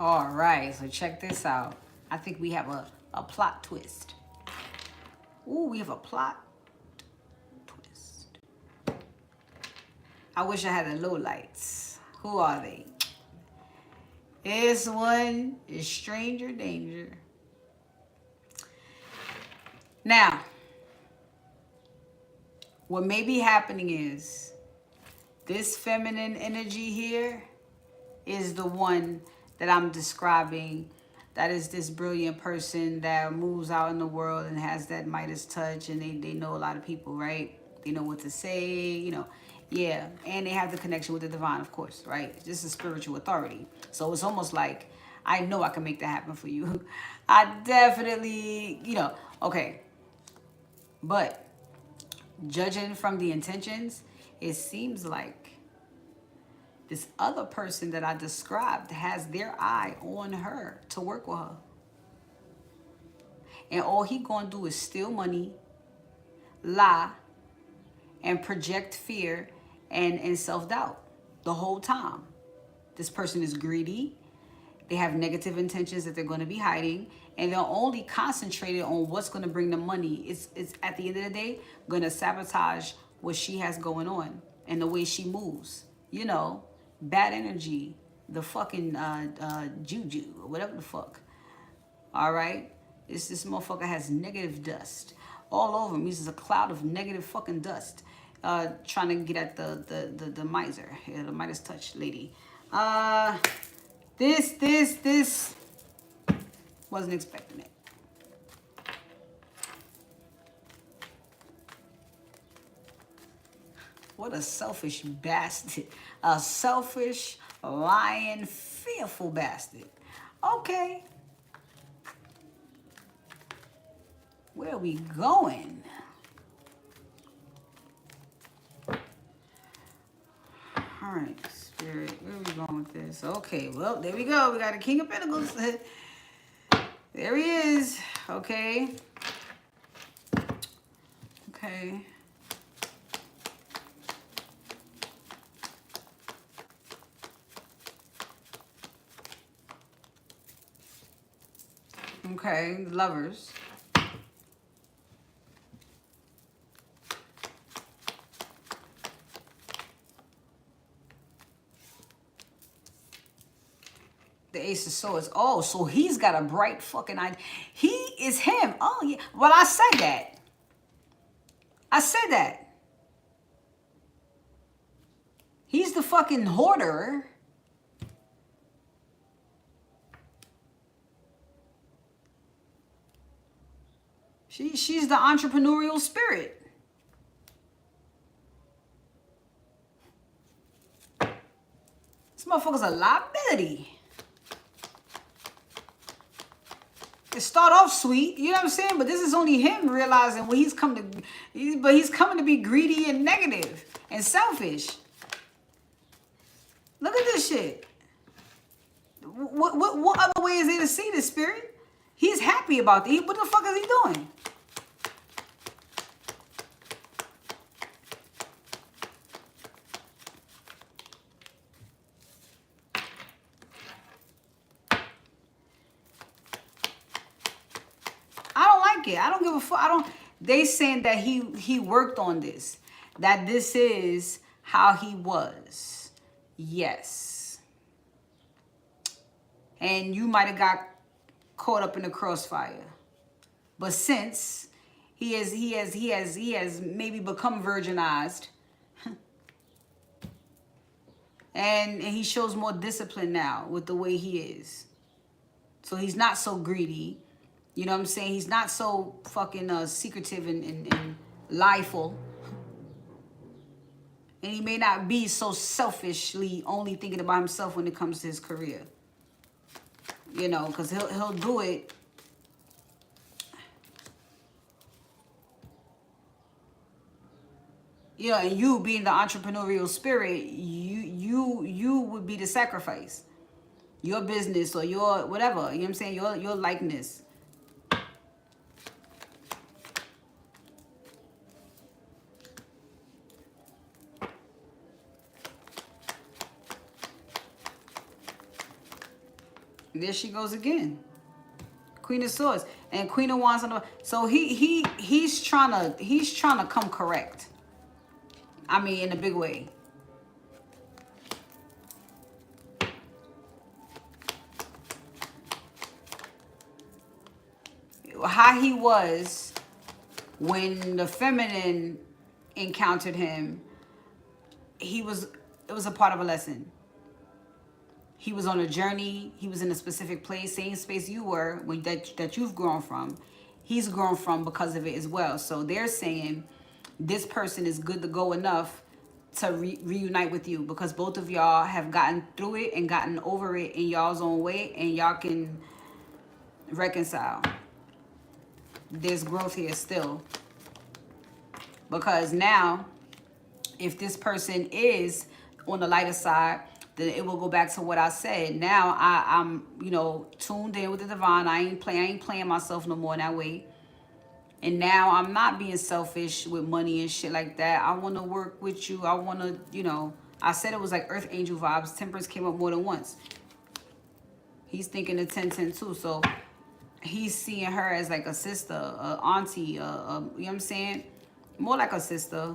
All right, so check this out. I think we have a plot twist. Ooh, we have a plot twist. I wish I had the low lights. Who are they? This one is Stranger Danger. Now, what may be happening is this feminine energy here is the one that I'm describing, that is this brilliant person that moves out in the world and has that Midas touch, and they know a lot of people, right? They know what to say, you know. Yeah, and they have the connection with the divine, of course, right? This is spiritual authority. So it's almost like, I know I can make that happen for you. I definitely, you know, okay. But judging from the intentions, it seems like this other person that I described has their eye on her to work with her. And all he gonna do is steal money, lie, and project fear and self-doubt the whole time. This person is greedy. They have negative intentions that they're going to be hiding, and they're only concentrated on what's going to bring them money. It's at the end of the day going to sabotage what she has going on and the way she moves. You know, bad energy, the fucking juju or whatever the fuck. All right, this motherfucker has negative dust all over him. He's just a cloud of negative fucking dust. Trying to get at the miser, yeah, the Midas touch lady. This wasn't expecting it. What a selfish bastard. A selfish, lying, fearful bastard. Okay. Where are we going? All right, Spirit, where are we going with this? Okay, well, there we go. We got a King of Pentacles. There he is. Okay. Okay. Okay, the Lovers. The Ace of Swords. Oh, so he's got a bright fucking idea. He is him. Oh, yeah. Well, I said that. I said that. He's the fucking hoarder. She's the entrepreneurial spirit. This motherfucker's a liability. It start off sweet, you know what I'm saying? But this is only him realizing what he's come to, he's coming to be greedy and negative and selfish. Look at this shit. What other way is there to see this, Spirit? He's happy about it. What the fuck is he doing? I don't give a fuck. They saying that he worked on this. That this is how he was. Yes. And you might have got caught up in the crossfire. But since he has maybe become virginized, and he shows more discipline now with the way he is. So he's not so greedy. You know what I'm saying? He's not so fucking secretive and lieful. And he may not be so selfishly only thinking about himself when it comes to his career. You know, because he'll do it. You know, and you being the entrepreneurial spirit, you would be the sacrifice. Your business or your whatever, you know what I'm saying? Your likeness. There she goes again. Queen of Swords and Queen of Wands on the. So he's trying to come correct. I mean, in a big way. How he was when the feminine encountered him, it was a part of a lesson. he was on a journey. He was in a specific place, same space you were when that you've grown from. He's grown from because of it as well. So they're saying this person is good to go enough to reunite with you because both of y'all have gotten through it and gotten over it in y'all's own way, and y'all can reconcile. There's growth here still, because now if this person is on the lighter side, then it will go back to what I said. Now I'm tuned in with the divine. I ain't playing myself no more in that way. And now I'm not being selfish with money and shit like that. I want to work with you. I want to, I said it was like Earth Angel vibes. Temperance came up more than once. He's thinking of 10-10 too. So he's seeing her as like a sister, a auntie, you know what I'm saying? More like a sister.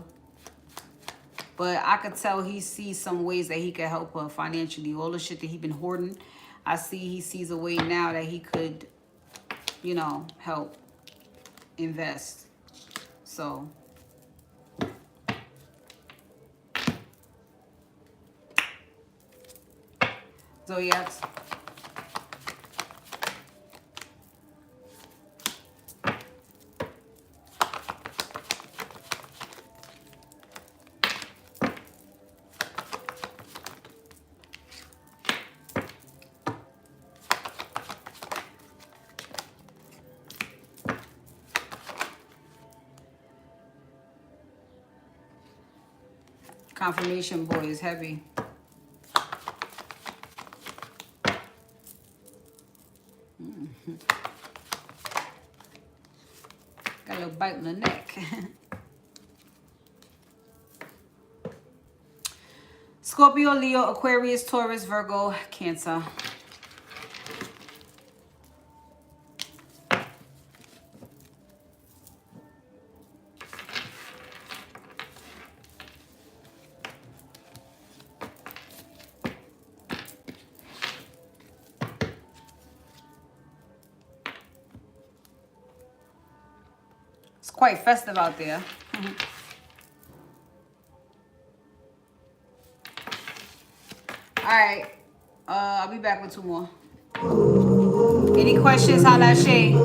But I could tell he sees some ways that he could help her financially. All the shit that he been hoarding, I see he sees a way now that he could, help invest. So Zodiacs. Confirmation boy is heavy. Got a little bite in the neck. Scorpio, Leo, Aquarius, Taurus, Virgo, Cancer. It's quite festive out there. All right. I'll be back with 2 more. Any questions? Holla at Shay.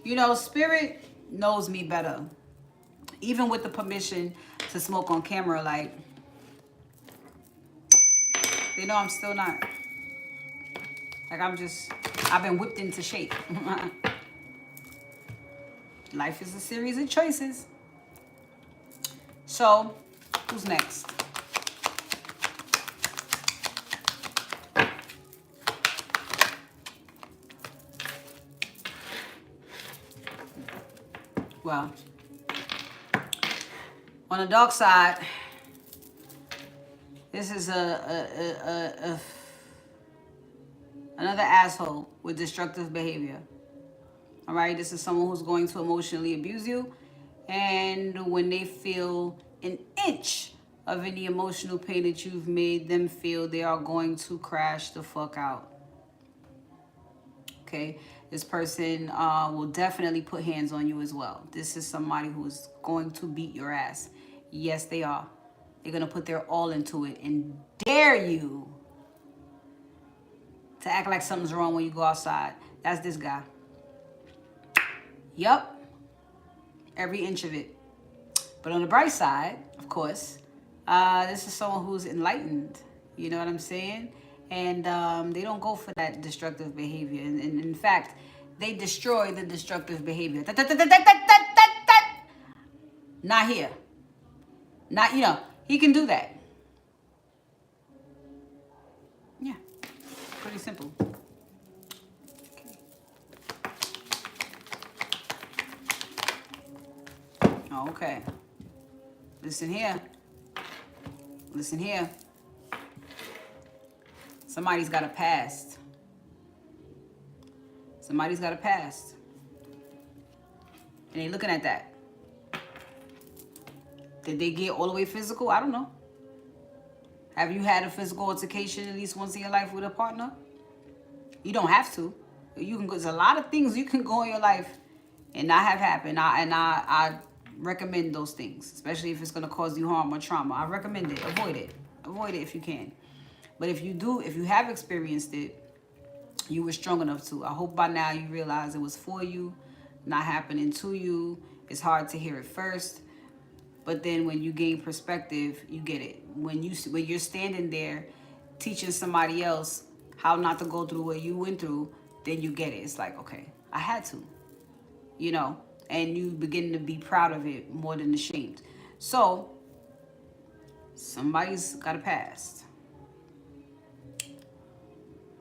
You know, spirit knows me better. Even with the permission to smoke on camera, like, they know I'm still not. Like, I've been whipped into shape. Life is a series of choices. So, who's next? Well, on the dark side, this is another asshole with destructive behavior. All right, this is someone who's going to emotionally abuse you, and when they feel an inch of any emotional pain that you've made them feel, they are going to crash the fuck out. Okay, this person will definitely put hands on you as well. This is somebody who is going to beat your ass. Yes, they are. They're going to put their all into it and dare you to act like something's wrong when you go outside. That's this guy. Yup. Every inch of it. But on the bright side, of course, this is someone who's enlightened. You know what I'm saying? And they don't go for that destructive behavior. And in fact, they destroy the destructive behavior. Not here. Not, you know, he can do that. Yeah. Pretty simple. Okay. Listen here. Listen here. Somebody's got a past. Somebody's got a past. And they looking at that. Did they get all the way physical? I don't know. Have you had a physical altercation at least once in your life with a partner? You don't have to. You can. There's a lot of things you can go in your life and not have happen. I recommend those things, especially if it's gonna cause you harm or trauma. I recommend it. Avoid it. Avoid it if you can. But if you have experienced it, you were strong enough to. I hope by now you realize it was for you, not happening to you. It's hard to hear it first, but then when you gain perspective, you get it. When you're standing there teaching somebody else how not to go through what you went through, then you get it. It's like, okay, I had to, you know, and you begin to be proud of it more than ashamed. So somebody's got a past.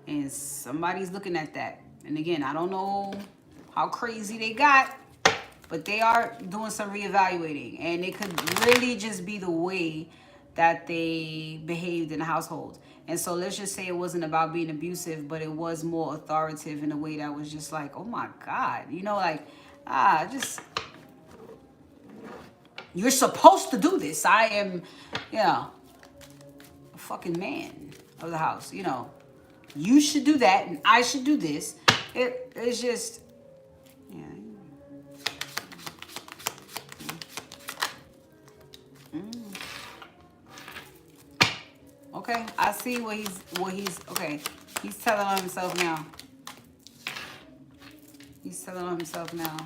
And somebody's looking at that. And again, I don't know how crazy they got, but they are doing some reevaluating. And it could really just be the way that they behaved in the household. And so let's just say it wasn't about being abusive, but it was more authoritative in a way that was just like, oh my God. You know, like, you're supposed to do this. I am, you know, a fucking man of the house, you know. You should do that, and I should do this. It's just, yeah. Okay, I see what he's, okay. He's telling on himself now. He's telling on himself now.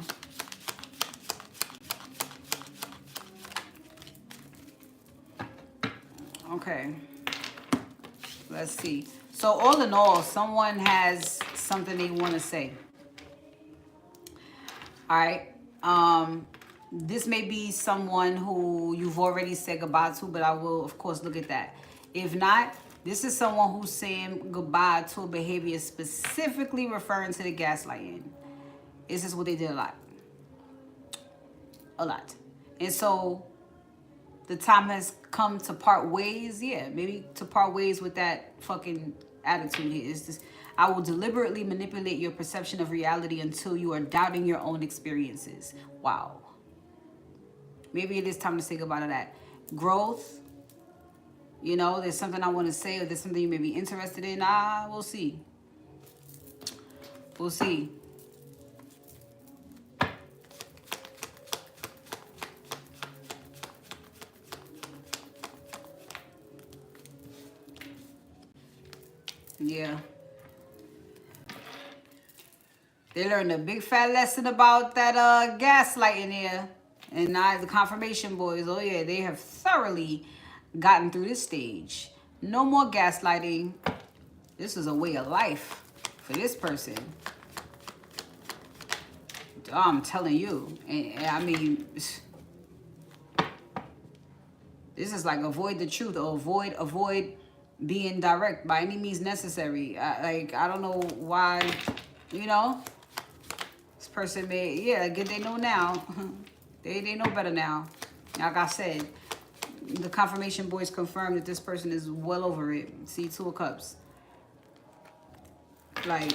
Okay. Let's see. So all in all, someone has something they want to say. All right. This may be someone who you've already said goodbye to, but I will, of course, look at that. If not, this is someone who's saying goodbye to a behavior specifically referring to the gaslighting. This is what they did a lot. A lot. And so the time has come to part ways. Yeah, maybe to part ways with that fucking attitude here. Is this: I will deliberately manipulate your perception of reality until you are doubting your own experiences. Wow. Maybe it is time to say goodbye to that. Growth. You know, there's something I want to say, or there's something you may be interested in. We'll see. We'll see. Yeah. They learned a big fat lesson about that gaslighting there. And now the confirmation boys, oh yeah, they have thoroughly gotten through this stage. No more gaslighting. This is a way of life for this person. Oh, I'm telling you. And I mean, this is like avoid the truth or avoid being direct by any means necessary. I don't know why, you know, this person may, yeah, good they know now. They know better now. Like I said, the confirmation boys confirmed that this person is well over it. See, 2 of Cups. Like,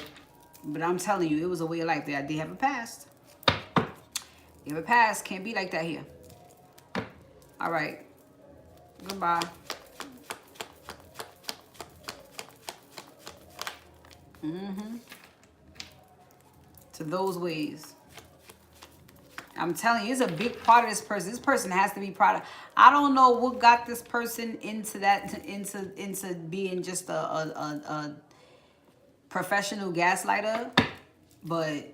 but I'm telling you, it was a way of life. They have a past. They have a past. Can't be like that here. All right. Goodbye. To those ways. I'm telling you, it's a big part of this person. This person has to be proud of. I don't know what got this person into that, into being just a professional gaslighter, but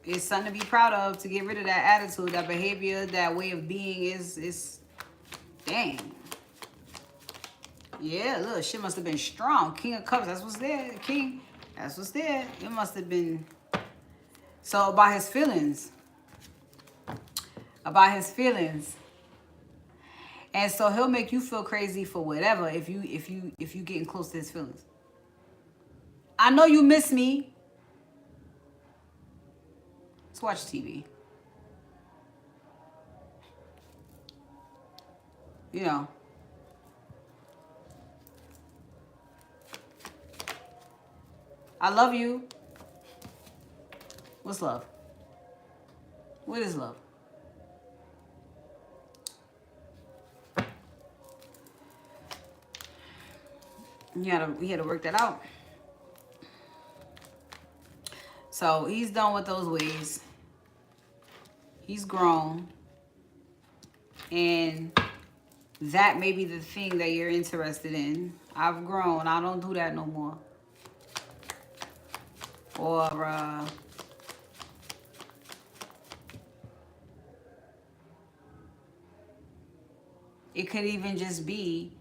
it's something to be proud of, to get rid of that attitude, that behavior, that way of being is dang. Yeah, look, shit must have been strong. King of Cups, that's what's there. King, that's what's there. It must have been. So about his feelings. About his feelings. And so he'll make you feel crazy for whatever if you getting close to his feelings. I know you miss me. Let's watch TV. You know. I love you. What's love? What is love? We had to work that out. So he's done with those ways. He's grown. And that may be the thing that you're interested in. I've grown. I don't do that no more. Or it could even just be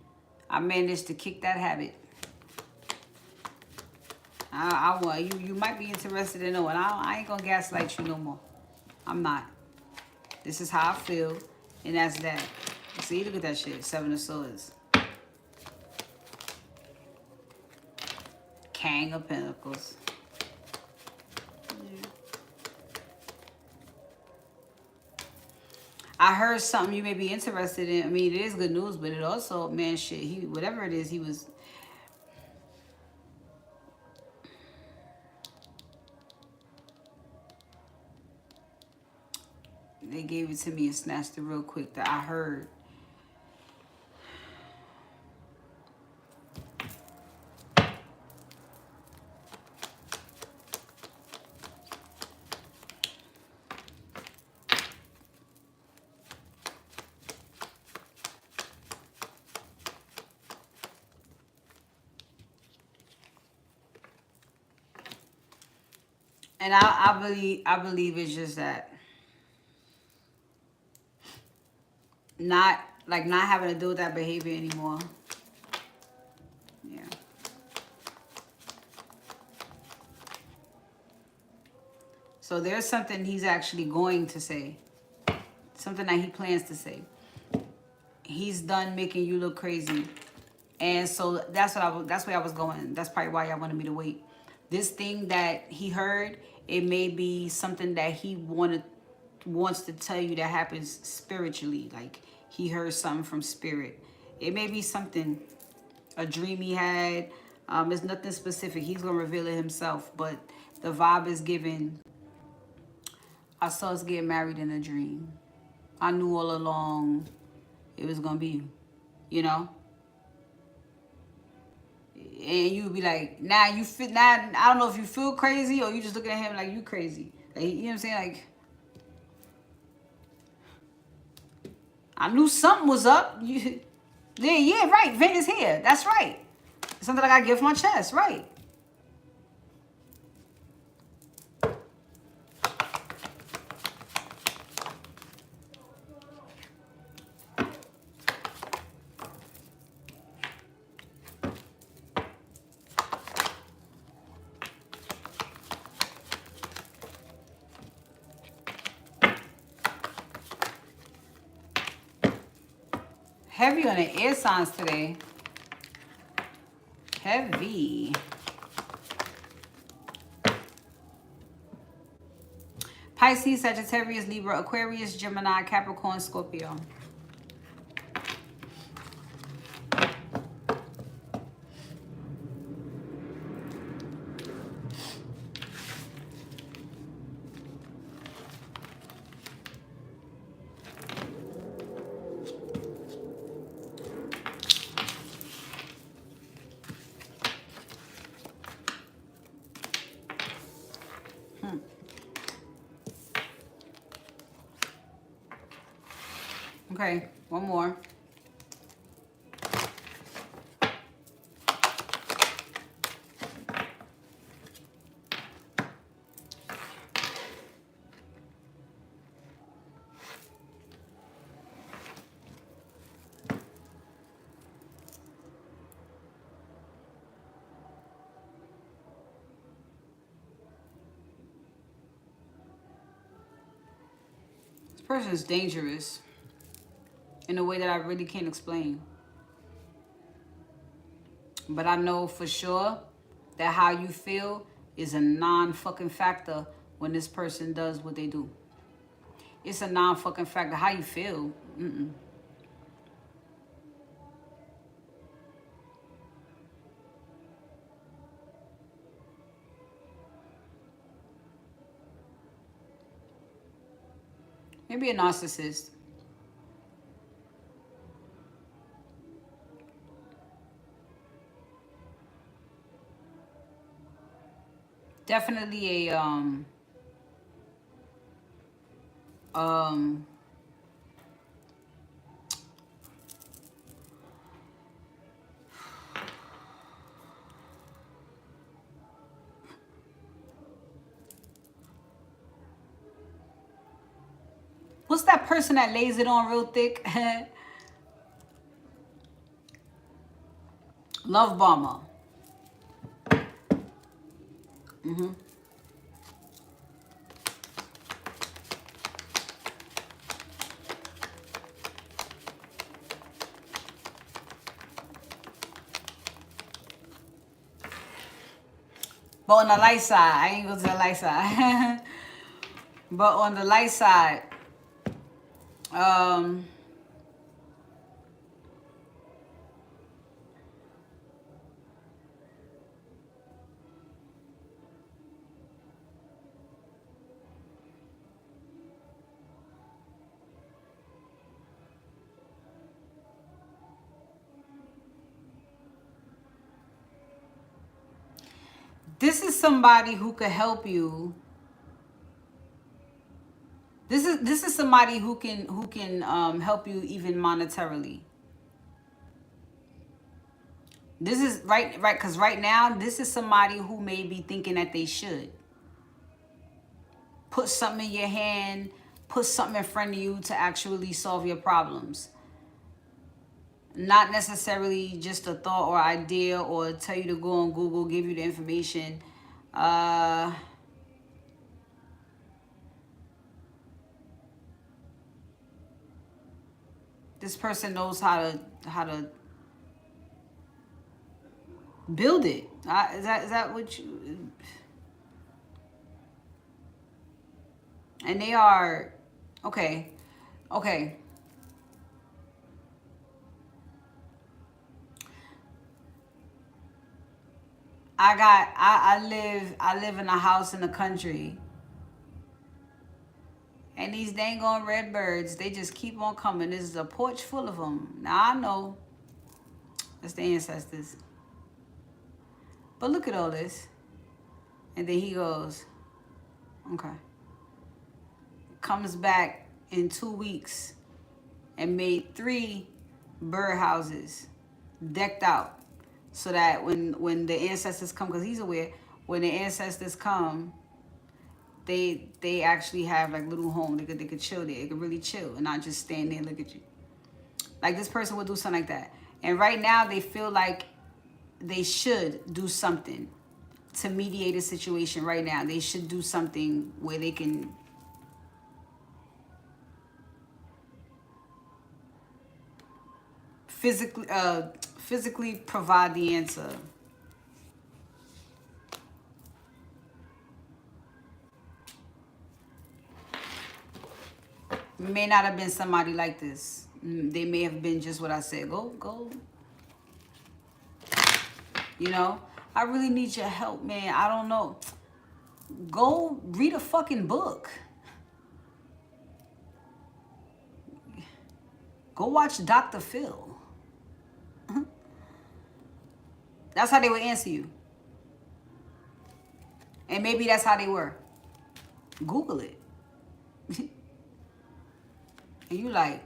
I managed to kick that habit. I want you might be interested in knowing. I ain't gonna gaslight you no more. I'm not. This is how I feel, and that's that. See, look at that shit. 7 of Swords. King of Pentacles. Yeah. I heard something you may be interested in. I mean, it is good news, but it also, man, shit, whatever it is, he was. They gave it to me and snatched it real quick that I heard. And I believe it's just that. Not having to deal with that behavior anymore. Yeah. So there's something he's actually going to say. Something that he plans to say. He's done making you look crazy. And so that's where I was going. That's probably why y'all wanted me to wait. This thing that he heard, it may be something that he wants to tell you that happens spiritually. Like he heard something from spirit. It may be something, a dream he had. It's nothing specific. He's gonna reveal it himself. But the vibe is given. I saw us get married in a dream. I knew all along it was gonna be you. You know. And you would be like, now you fit. Now I don't know if you feel crazy or you just looking at him like you crazy. Like, you know what I'm saying? Like, I knew something was up. Yeah, right. Vent is here. That's right. Something I gotta get off my chest, right? heavy on the air signs today. Heavy. Pisces, Sagittarius, Libra, Aquarius, Gemini, Capricorn, Scorpio. Okay, one more. This person is dangerous in a way that I really can't explain. But I know for sure that how you feel is a non-fucking factor when this person does what they do. It's a non-fucking factor. How you feel. Maybe a narcissist. Definitely a what's that person that lays it on real thick? Love bomber. But on the light side, I ain't go to the light side. But on the light side, this is somebody who could help you. This is somebody who can help you even monetarily. This is right, because right now this is somebody who may be thinking that they should put something in your hand, put something in front of you to actually solve your problems. Not necessarily just a thought or idea or tell you to go on Google, give you the information. This person knows how to build it. Is that what you? And they are okay. I live in a house in the country. And these dang on red birds, they just keep on coming. This is a porch full of them. Now I know that's the ancestors. But look at all this. And then he goes, okay. Comes back in 2 weeks and made 3 bird houses decked out. So that when the ancestors come, because he's aware, when the ancestors come, they actually have like little home. They could chill there. They could really chill and not just stand there and look at you. Like this person would do something like that. And right now they feel like they should do something to mediate a situation right now. They should do something where they can physically provide the answer. May not have been somebody like this. They may have been just what I said. Go. You know, I really need your help, man. I don't know. Go read a fucking book. Go watch Dr. Phil. That's how they would answer you. And maybe that's how they were. Google it. And you like,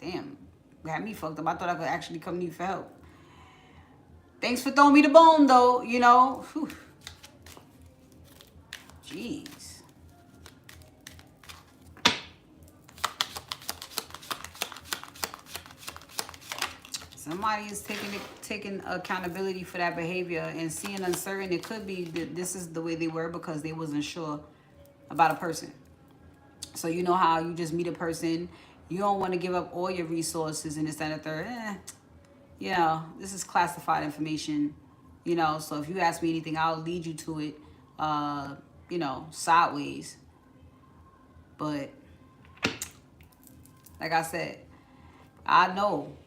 damn, got me fucked up. I thought I could actually come to you for help. Thanks for throwing me the bone, though, you know. Whew. Jeez. Somebody is taking accountability for that behavior and seeing uncertain. It could be that this is the way they were because they wasn't sure about a person. So you know how you just meet a person, you don't want to give up all your resources and this, that, and the third. You know, this is classified information, you know, so if you ask me anything, I'll lead you to it, you know, sideways. But like I said, I know.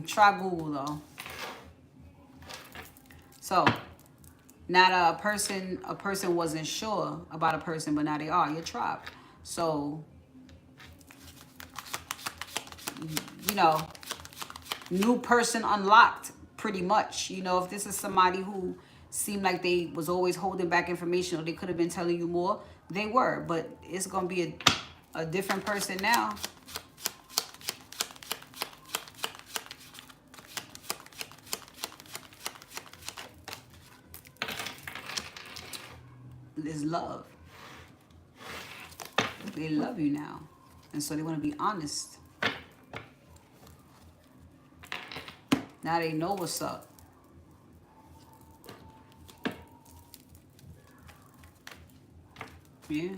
Try Google though. So now a person wasn't sure about a person, but now they are your tribe. So, you know, new person unlocked pretty much. You know, if this is somebody who seemed like they was always holding back information or they could have been telling you more, they were. But it's going to be a different person now. Is love. They love you now. And so they want to be honest. Now they know what's up. Yeah.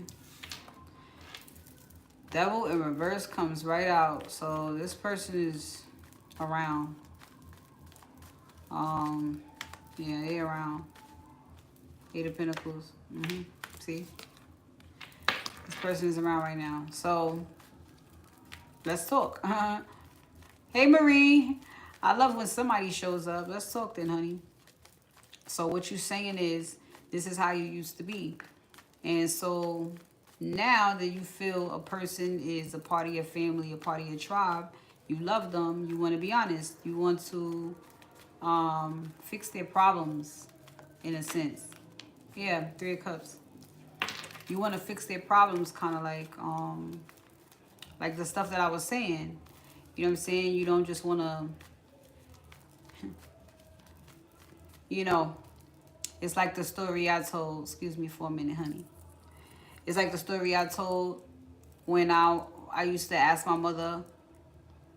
Devil in reverse comes right out. So this person is around. Yeah, they around. Eight of Pentacles. See? This person is around right now. So, let's talk. Hey, Marie. I love when somebody shows up. Let's talk then, honey. So, what you're saying is, this is how you used to be. And so, now that you feel a person is a part of your family, a part of your tribe, you love them, you want to be honest. You want to fix their problems, in a sense. Yeah, Three of Cups. You want to fix their problems, kind of like the stuff that I was saying. You know what I'm saying? You don't just want to, you know, it's like the story I told. Excuse me for a minute, honey. It's like the story I told when I used to ask my mother.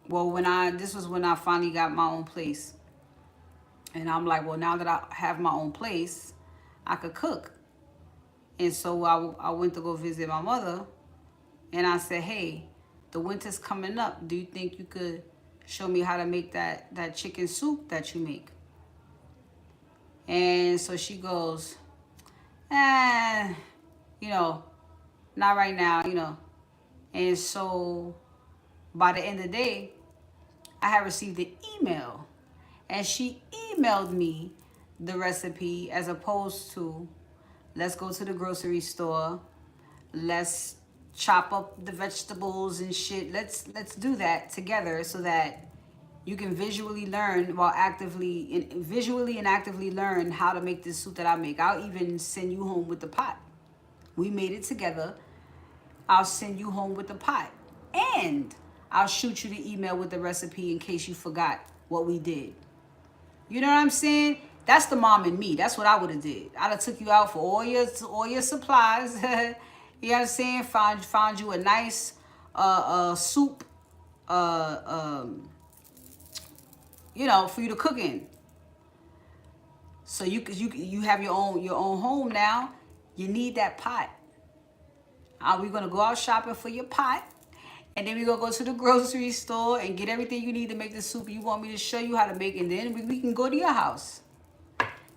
Well, this was when I finally got my own place. And I'm like, well, now that I have my own place, I could cook. And so I went to go visit my mother. And I said, hey, the winter's coming up. Do you think you could show me how to make that chicken soup that you make? And so she goes, you know, not right now, you know. And so by the end of the day, I had received an email. And she emailed me the recipe as opposed to, let's go to the grocery store. Let's chop up the vegetables and shit. Let's do that together so that you can visually learn visually and actively learn how to make this soup that I make. I'll even send you home with the pot. We made it together. I'll send you home with the pot. And I'll shoot you the email with the recipe in case you forgot what we did. You know what I'm saying? That's the mom in me. That's what I would have did. I'd have took you out for all your supplies. You know what I'm saying? Found you a nice soup, you know, for you to cook in. So you have your own home now. You need that pot. We're gonna go out shopping for your pot, And then we gonna go to the grocery store and get everything you need to make the soup you want me to show you how to make. And then we can go to your house.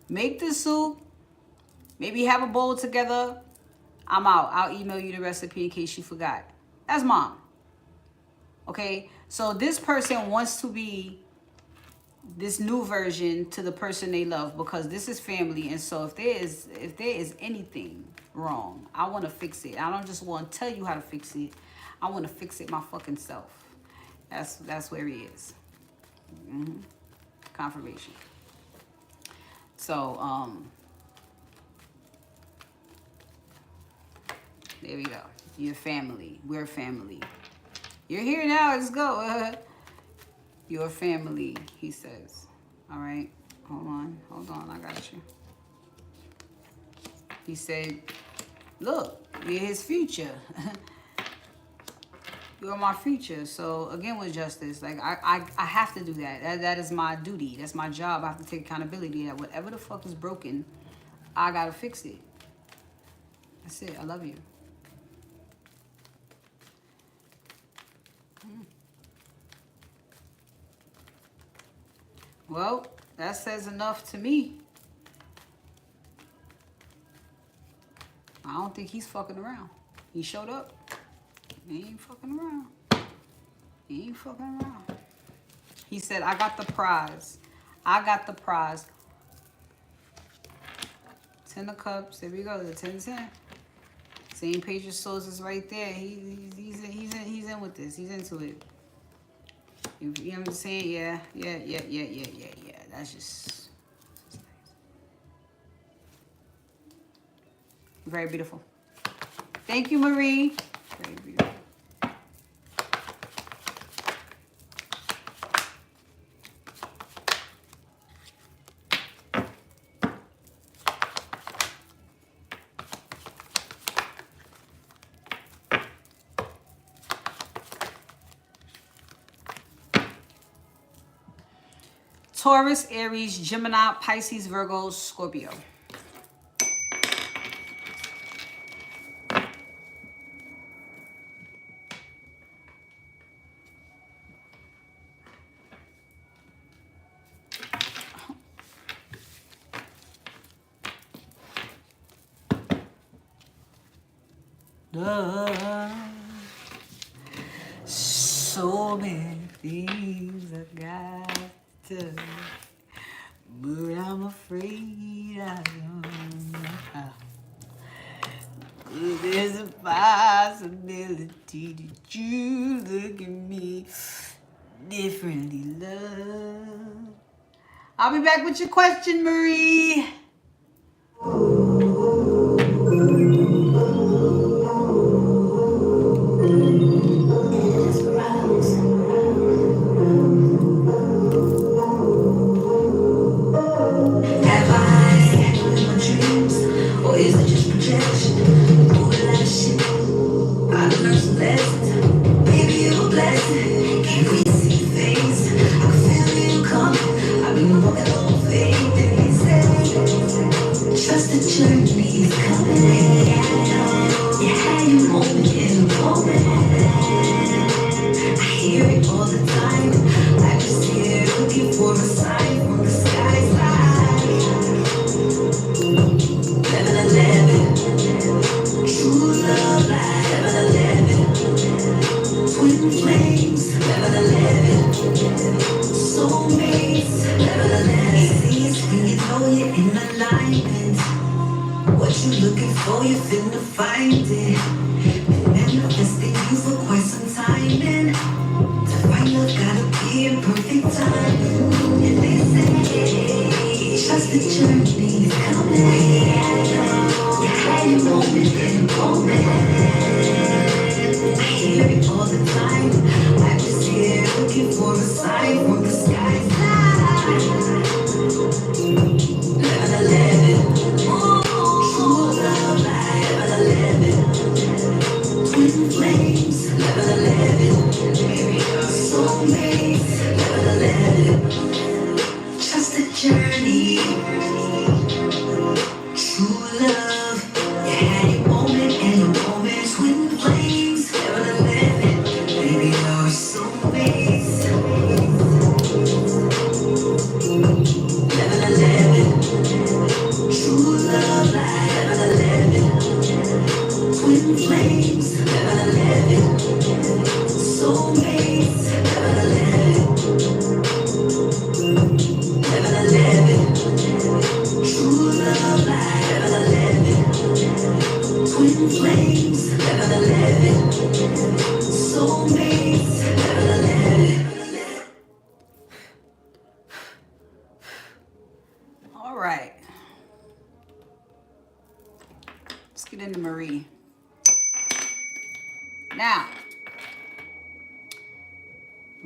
Make the soup. Maybe have a bowl together. I'm out. I'll email you the recipe in case you forgot. That's mom. Okay? So this person wants to be this new version to the person they love because this is family. And so if there is anything wrong, I want to fix it. I don't just want to tell you how to fix it. I want to fix it my fucking self. That's where he is. Confirmation. So there we go. You're family. We're family. You're here now. Let's go. Your family, he says. All right. Hold on. I got you. He said, look, you're his future. You're my future. So again with justice, like I have to do that. That is my duty. That's my job. I have to take accountability that whatever the fuck is broken, I gotta fix it. That's it. I love you. Well, that says enough to me. I don't think he's fucking around. He showed up. He ain't fucking around. He ain't fucking around. He said, I got the prize. I got the prize. 10 of Cups. There we go. The 10-10. Same page of swords is right there. He's in with this. He's into it. You know what I'm saying? Yeah. That's just very beautiful. Thank you, Marie. Very beautiful. Taurus, Aries, Gemini, Pisces, Virgo, Scorpio. So many things I got to, but I'm afraid I don't know how. There's a possibility that you look at me differently, love. I'll be back with your question, Marie. All right. Let's get into Marie. Now,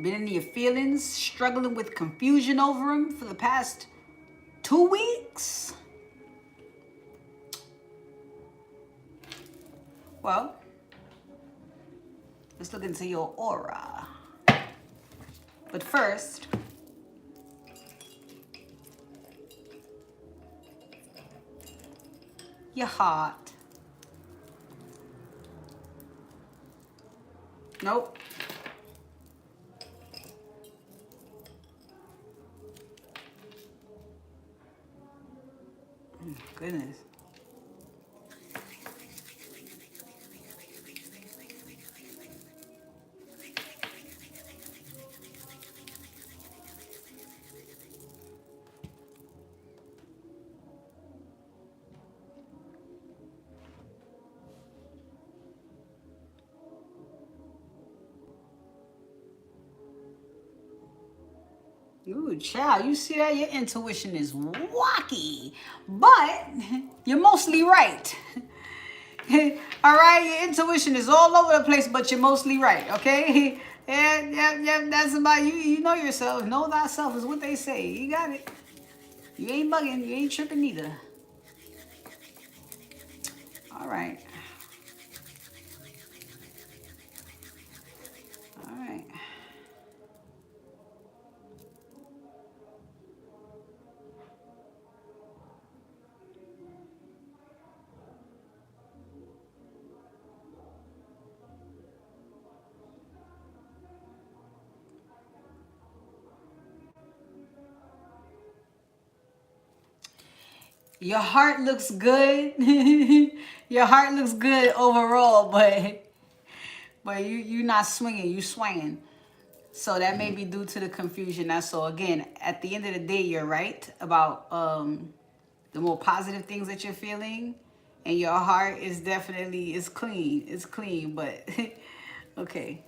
been in your feelings, struggling with confusion over them for the past 2 weeks? Well, let's look into your aura. But first, your heart. Nope. Goodness. Ooh, child, you see that? Your intuition is wacky, but you're mostly right. All right, your intuition is all over the place, but you're mostly right, okay? Yeah, that's about you. You know yourself. Know thyself is what they say. You got it. You ain't bugging. You ain't tripping either. All right. All right. Your heart looks good. Your heart looks good overall, but you're not swinging. You swinging. So that may be due to the confusion. That's all. Again, at the end of the day, you're right about the more positive things that you're feeling, and your heart is definitely is clean. It's clean, but okay.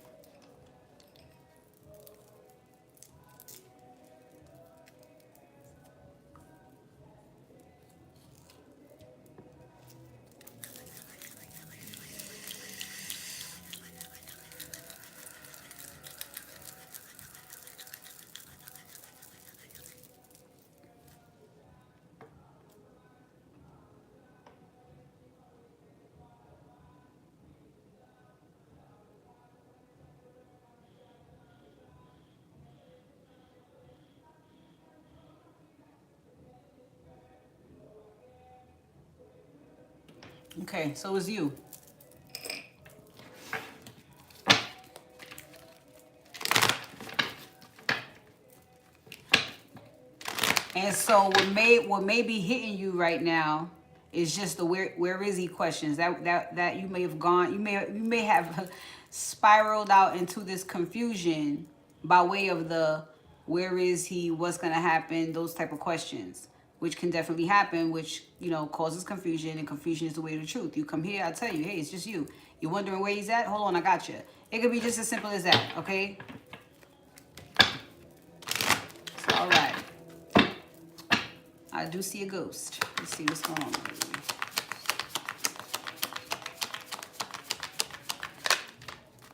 Okay, so it's you. And so what may be hitting you right now is just the where is he questions that you may have gone, you may have spiraled out into this confusion by way of the where is he, what's gonna happen, those type of questions, which can definitely happen, which causes confusion, and confusion is the way to the truth. You come here, I tell you, hey, it's just you. You're wondering where he's at. Hold on, I got you. It could be just as simple as that. Okay. So, all right. I do see a ghost. Let's see what's going on.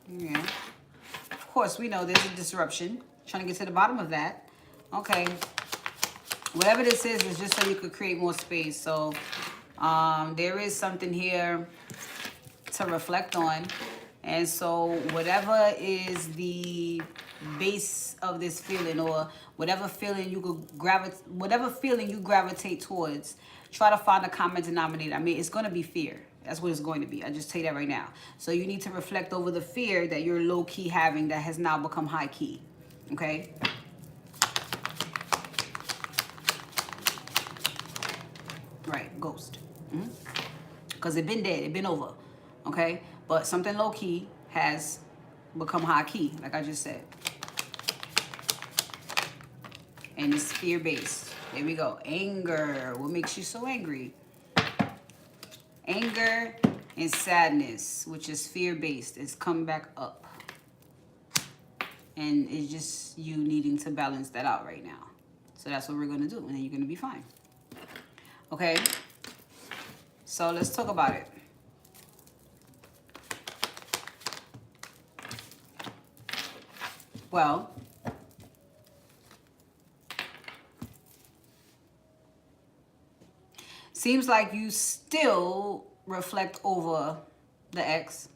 Yeah. Of course, we know there's a disruption. Trying to get to the bottom of that. Okay. Whatever this is just so you could create more space. So there is something here to reflect on. And so whatever is the base of this feeling, or whatever feeling you gravitate towards, try to find a common denominator. I mean, it's going to be fear. That's what it's going to be. I just tell you that right now. So you need to reflect over the fear that you're low-key having that has now become high-key. Okay? Right, ghost. Because it been dead, it been over. Okay? But something low-key has become high-key, like I just said. And it's fear-based. There we go. Anger. What makes you so angry? Anger and sadness, which is fear-based, is come back up. And it's just you needing to balance that out right now. So that's what we're going to do. And then you're going to be fine. Okay? So let's talk about it. Well, seems like you still reflect over the ex.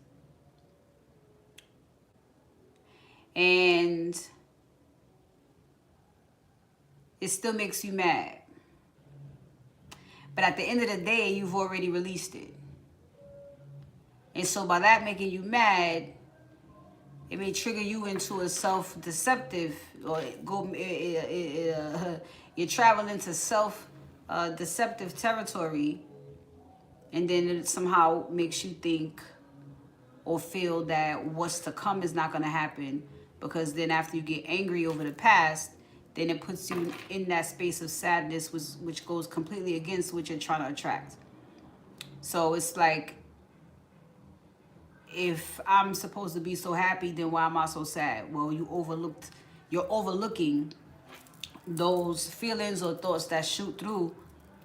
And it still makes you mad. But at the end of the day, you've already released it. And so by that making you mad, it may trigger you into a self-deceptive, or you travel into self-deceptive territory, and then it somehow makes you think or feel that what's to come is not going to happen, because then after you get angry over the past, then it puts you in that space of sadness, which goes completely against what you're trying to attract. So it's like, if I'm supposed to be so happy, then why am I so sad? Well, you're overlooking those feelings or thoughts that shoot through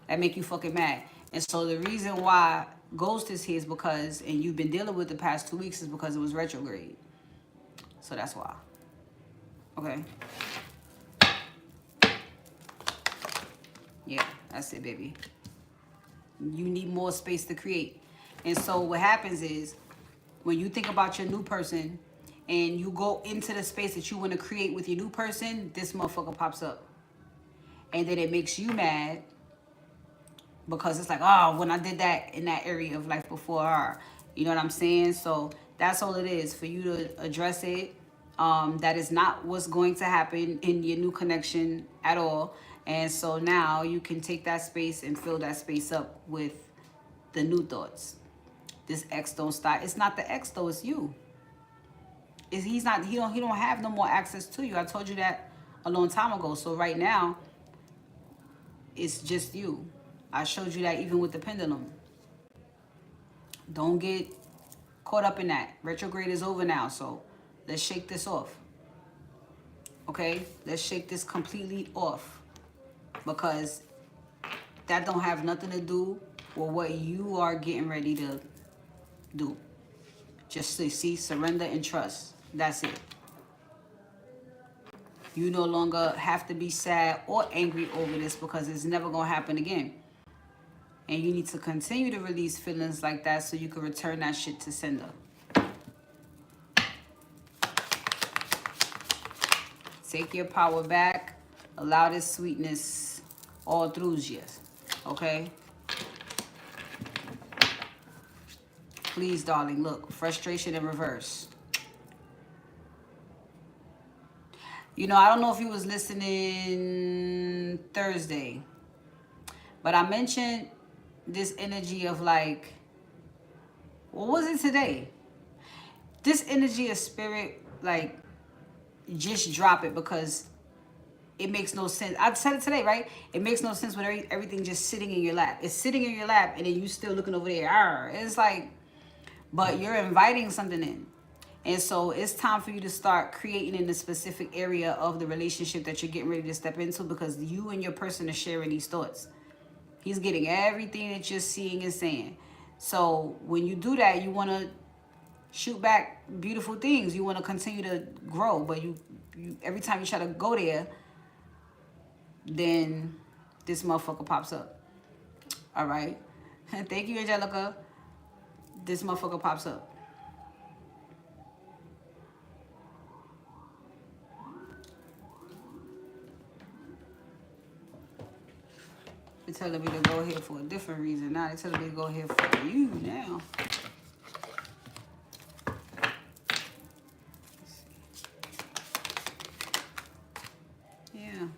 that make you fucking mad. And so the reason why Ghost is here is because, and you've been dealing with the past 2 weeks, is because it was retrograde. So that's why. Okay. Yeah, that's it, baby. You need more space to create. And so what happens is, when you think about your new person and you go into the space that you want to create with your new person, this motherfucker pops up. And then it makes you mad, because it's like, oh, when I did that in that area of life before, you know what I'm saying? So that's all it is, for you to address it. That is not what's going to happen in your new connection at all. And so now you can take that space and fill that space up with the new thoughts. This ex don't stop. It's not the ex though, it's you. He don't have no more access to you. I told you that a long time ago. So right now, it's just you. I showed you that even with the pendulum. Don't get caught up in that. Retrograde is over now, so let's shake this off. Okay? Let's shake this completely off, because that don't have nothing to do with what you are getting ready to do. Just to see, surrender and trust. That's it. You no longer have to be sad or angry over this, because it's never going to happen again. And you need to continue to release feelings like that so you can return that shit to sender. Take your power back. Allow this sweetness all through you. Okay? Please, darling, look. Frustration in reverse. You know, I don't know if you was listening Thursday, but I mentioned this energy of like, what was it today? This energy of spirit, like, just drop it, because it makes no sense. I said it today, right? It makes no sense when everything just sitting in your lap. It's sitting in your lap, and then you still looking over there. Arr. It's like, but you're inviting something in. And so it's time for you to start creating in the specific area of the relationship that you're getting ready to step into, because you and your person are sharing these thoughts. He's getting everything that you're seeing and saying. So when you do that, you want to shoot back beautiful things. You want to continue to grow. But you every time you try to go there, then this motherfucker pops up. All right? Thank you, Angelica. This motherfucker pops up. They're telling me to go here for a different reason. Now they're telling me to go here for you now. Yeah.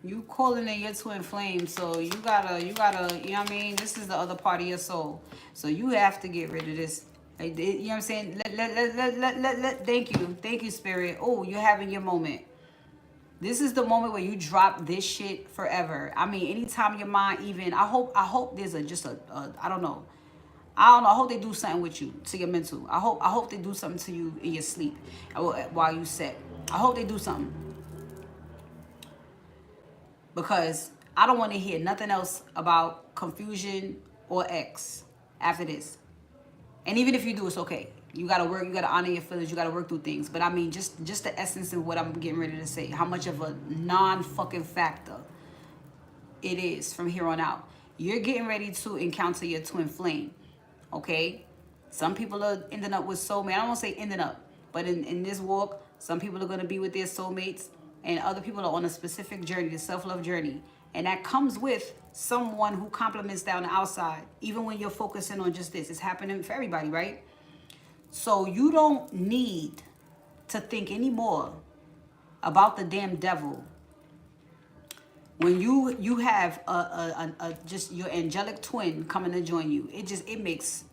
You calling in your twin flame, so you gotta, you know what I mean? This is the other part of your soul. So you have to get rid of this. You know what I'm saying? Thank you, Spirit. Oh, you're having your moment. This is the moment where you drop this shit forever. I mean, anytime your mind even, I hope there's I don't know. I hope they do something with you, to your mental. I hope they do something to you in your sleep while you sit. I hope they do something. Because I don't want to hear nothing else about confusion or X after this. And even if you do, it's okay. You gotta work, you gotta honor your feelings, you gotta work through things. But I mean, just the essence of what I'm getting ready to say, how much of a non-fucking factor it is from here on out. You're getting ready to encounter your twin flame, okay? Some people are ending up with soulmate. I don't want to say ending up, but in this walk, some people are going to be with their soulmates, and other people are on a specific journey, the self-love journey. And that comes with someone who complements that on the outside, even when you're focusing on just this. It's happening for everybody, right? So you don't need to think anymore about the damn devil. When you have a just your angelic twin coming to join you, it makes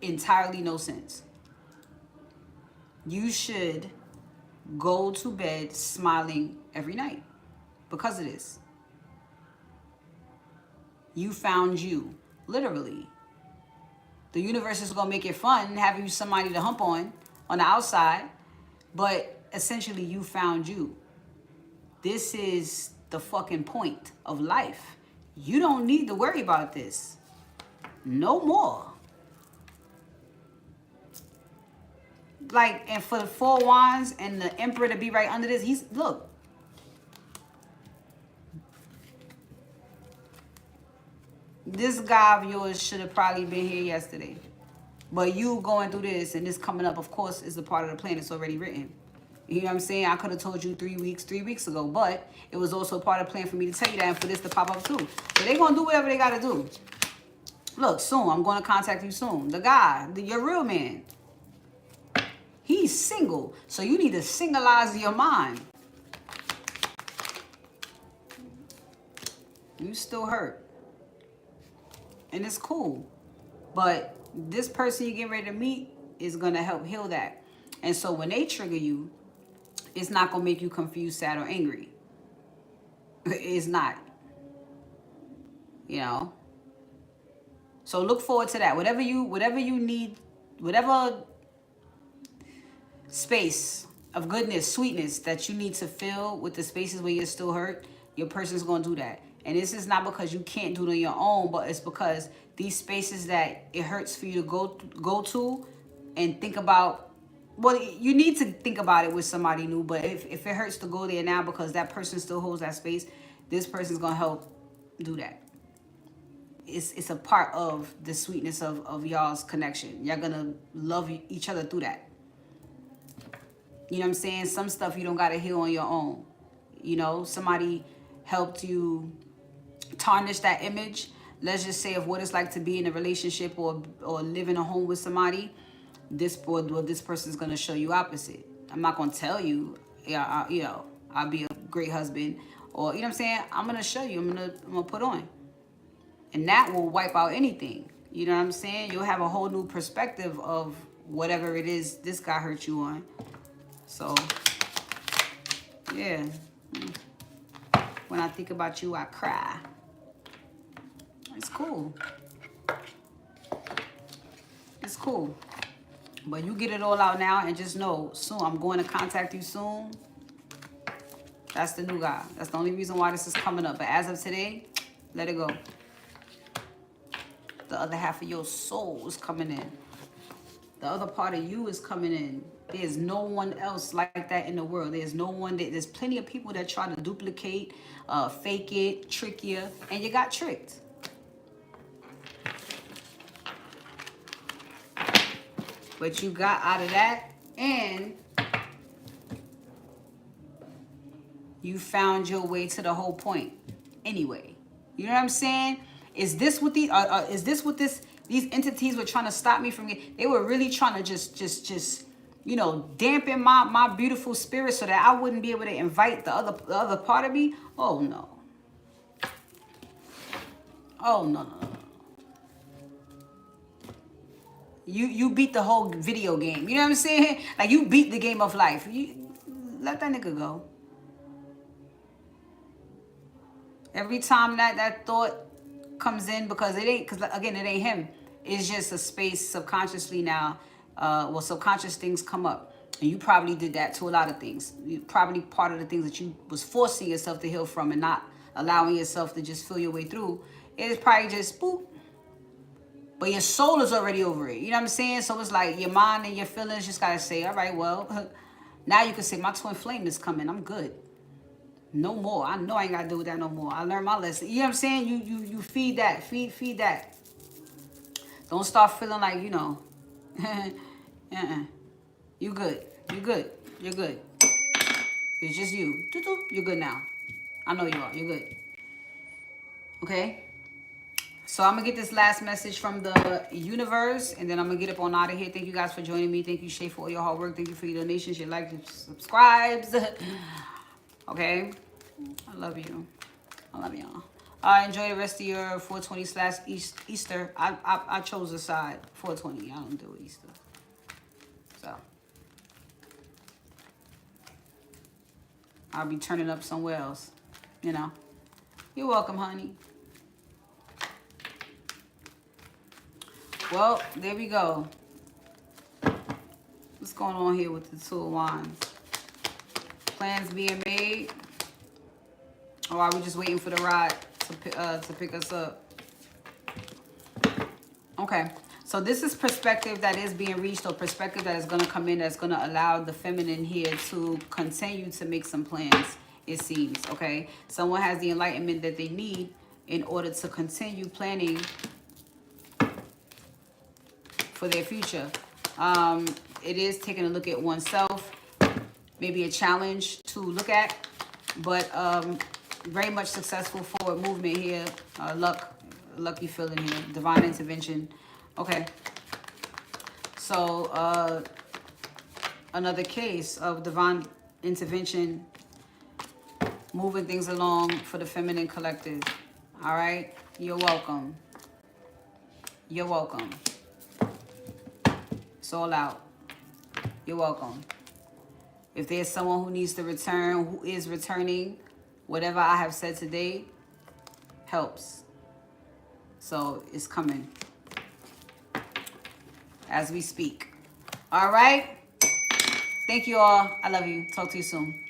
entirely no sense. You should go to bed smiling every night because of this. You found you, literally. The universe is gonna make it fun having you somebody to hump on the outside, but essentially you found you. This is the fucking point of life. You don't need to worry about this no more. Like, and for the 4 wands and the emperor to be right under this, look. This guy of yours should have probably been here yesterday. But you going through this and this coming up, of course, is a part of the plan. It's already written. You know what I'm saying? I could have told you 3 weeks ago, but it was also part of the plan for me to tell you that and for this to pop up too. So they're going to do whatever they got to do. Look, soon, I'm going to contact you soon. The guy, your real man, he's single. So you need to singleize your mind. You still hurt. And it's cool. But this person you're getting ready to meet is going to help heal that. And so when they trigger you, it's not going to make you confused, sad, or angry. It's not. You know? So look forward to that. Whatever you need, whatever space of goodness, sweetness that you need to fill with the spaces where you're still hurt, your person's going to do that. And this is not because you can't do it on your own, but it's because these spaces that it hurts for you to go to and think about. Well, you need to think about it with somebody new, but if it hurts to go there now because that person still holds that space, this person's going to help do that. It's a part of the sweetness of y'all's connection. Y'all going to love each other through that. You know what I'm saying? Some stuff you don't got to heal on your own. You know, somebody helped you tarnish that image. Let's just say of what it's like to be in a relationship or live in a home with somebody. This person's gonna show you opposite. I'm not gonna tell you, I'll be a great husband, or you know what I'm saying. I'm gonna show you. I'm gonna put on, and that will wipe out anything. You know what I'm saying. You'll have a whole new perspective of whatever it is this guy hurt you on. So, yeah. When I think about you, I cry. It's cool. It's cool. But you get it all out now and just know, soon, I'm going to contact you soon. That's the new guy. That's the only reason why this is coming up. But as of today, let it go. The other half of your soul is coming in. The other part of you is coming in. There's no one else like that in the world. There's no one there's plenty of people that try to duplicate, fake it, trick you, and you got tricked. But you got out of that, and you found your way to the whole point. Anyway, you know what I'm saying? Is this what these entities were trying to stop me from getting? They were really trying to just dampen my beautiful spirit so that I wouldn't be able to invite the other part of me. Oh no. Oh no. You beat the whole video game. You know what I'm saying? Like, you beat the game of life. You let that nigga go. Every time that thought comes in, because again, it ain't him. It's just a space subconsciously now. Subconscious things come up. And you probably did that to a lot of things. Probably part of the things that you was forcing yourself to heal from and not allowing yourself to just feel your way through. It's probably just boop. But your soul is already over it. You know what I'm saying? So it's like your mind and your feelings just gotta say, all right, well, now you can say my twin flame is coming. I'm good. No more. I know I ain't gotta deal with that no more. I learned my lesson. You know what I'm saying? You feed that. Feed that. Don't start feeling like, you know, you good. You good. You're good. It's just you. You're good now. I know you are. You're good. Okay? So I'm going to get this last message from the universe, and then I'm going to get up on out of here. Thank you guys for joining me. Thank you, Shay, for all your hard work. Thank you for your donations, your likes, your subscribes. Okay? I love you. I love y'all. Enjoy the rest of your 420/Easter. I chose the side 420. I don't do Easter. So I'll be turning up somewhere else. You know. You're welcome, honey. Well, there we go. What's going on here with the Two of Wands? Plans being made? Or are we just waiting for the ride to pick us up? Okay. So this is perspective that is being reached, or perspective that is going to come in, that's going to allow the feminine here to continue to make some plans, it seems. Okay. Someone has the enlightenment that they need in order to continue planning for their future. It is taking a look at oneself, maybe a challenge to look at, but very much successful forward movement here. Lucky feeling here, divine intervention. Okay, so another case of divine intervention, moving things along for the feminine collective. All right, you're welcome. You're welcome. It's all out. You're welcome. If there's someone who needs to return, who is returning, whatever I have said today helps. So it's coming as we speak. All right. Thank you all. I love you. Talk to you soon.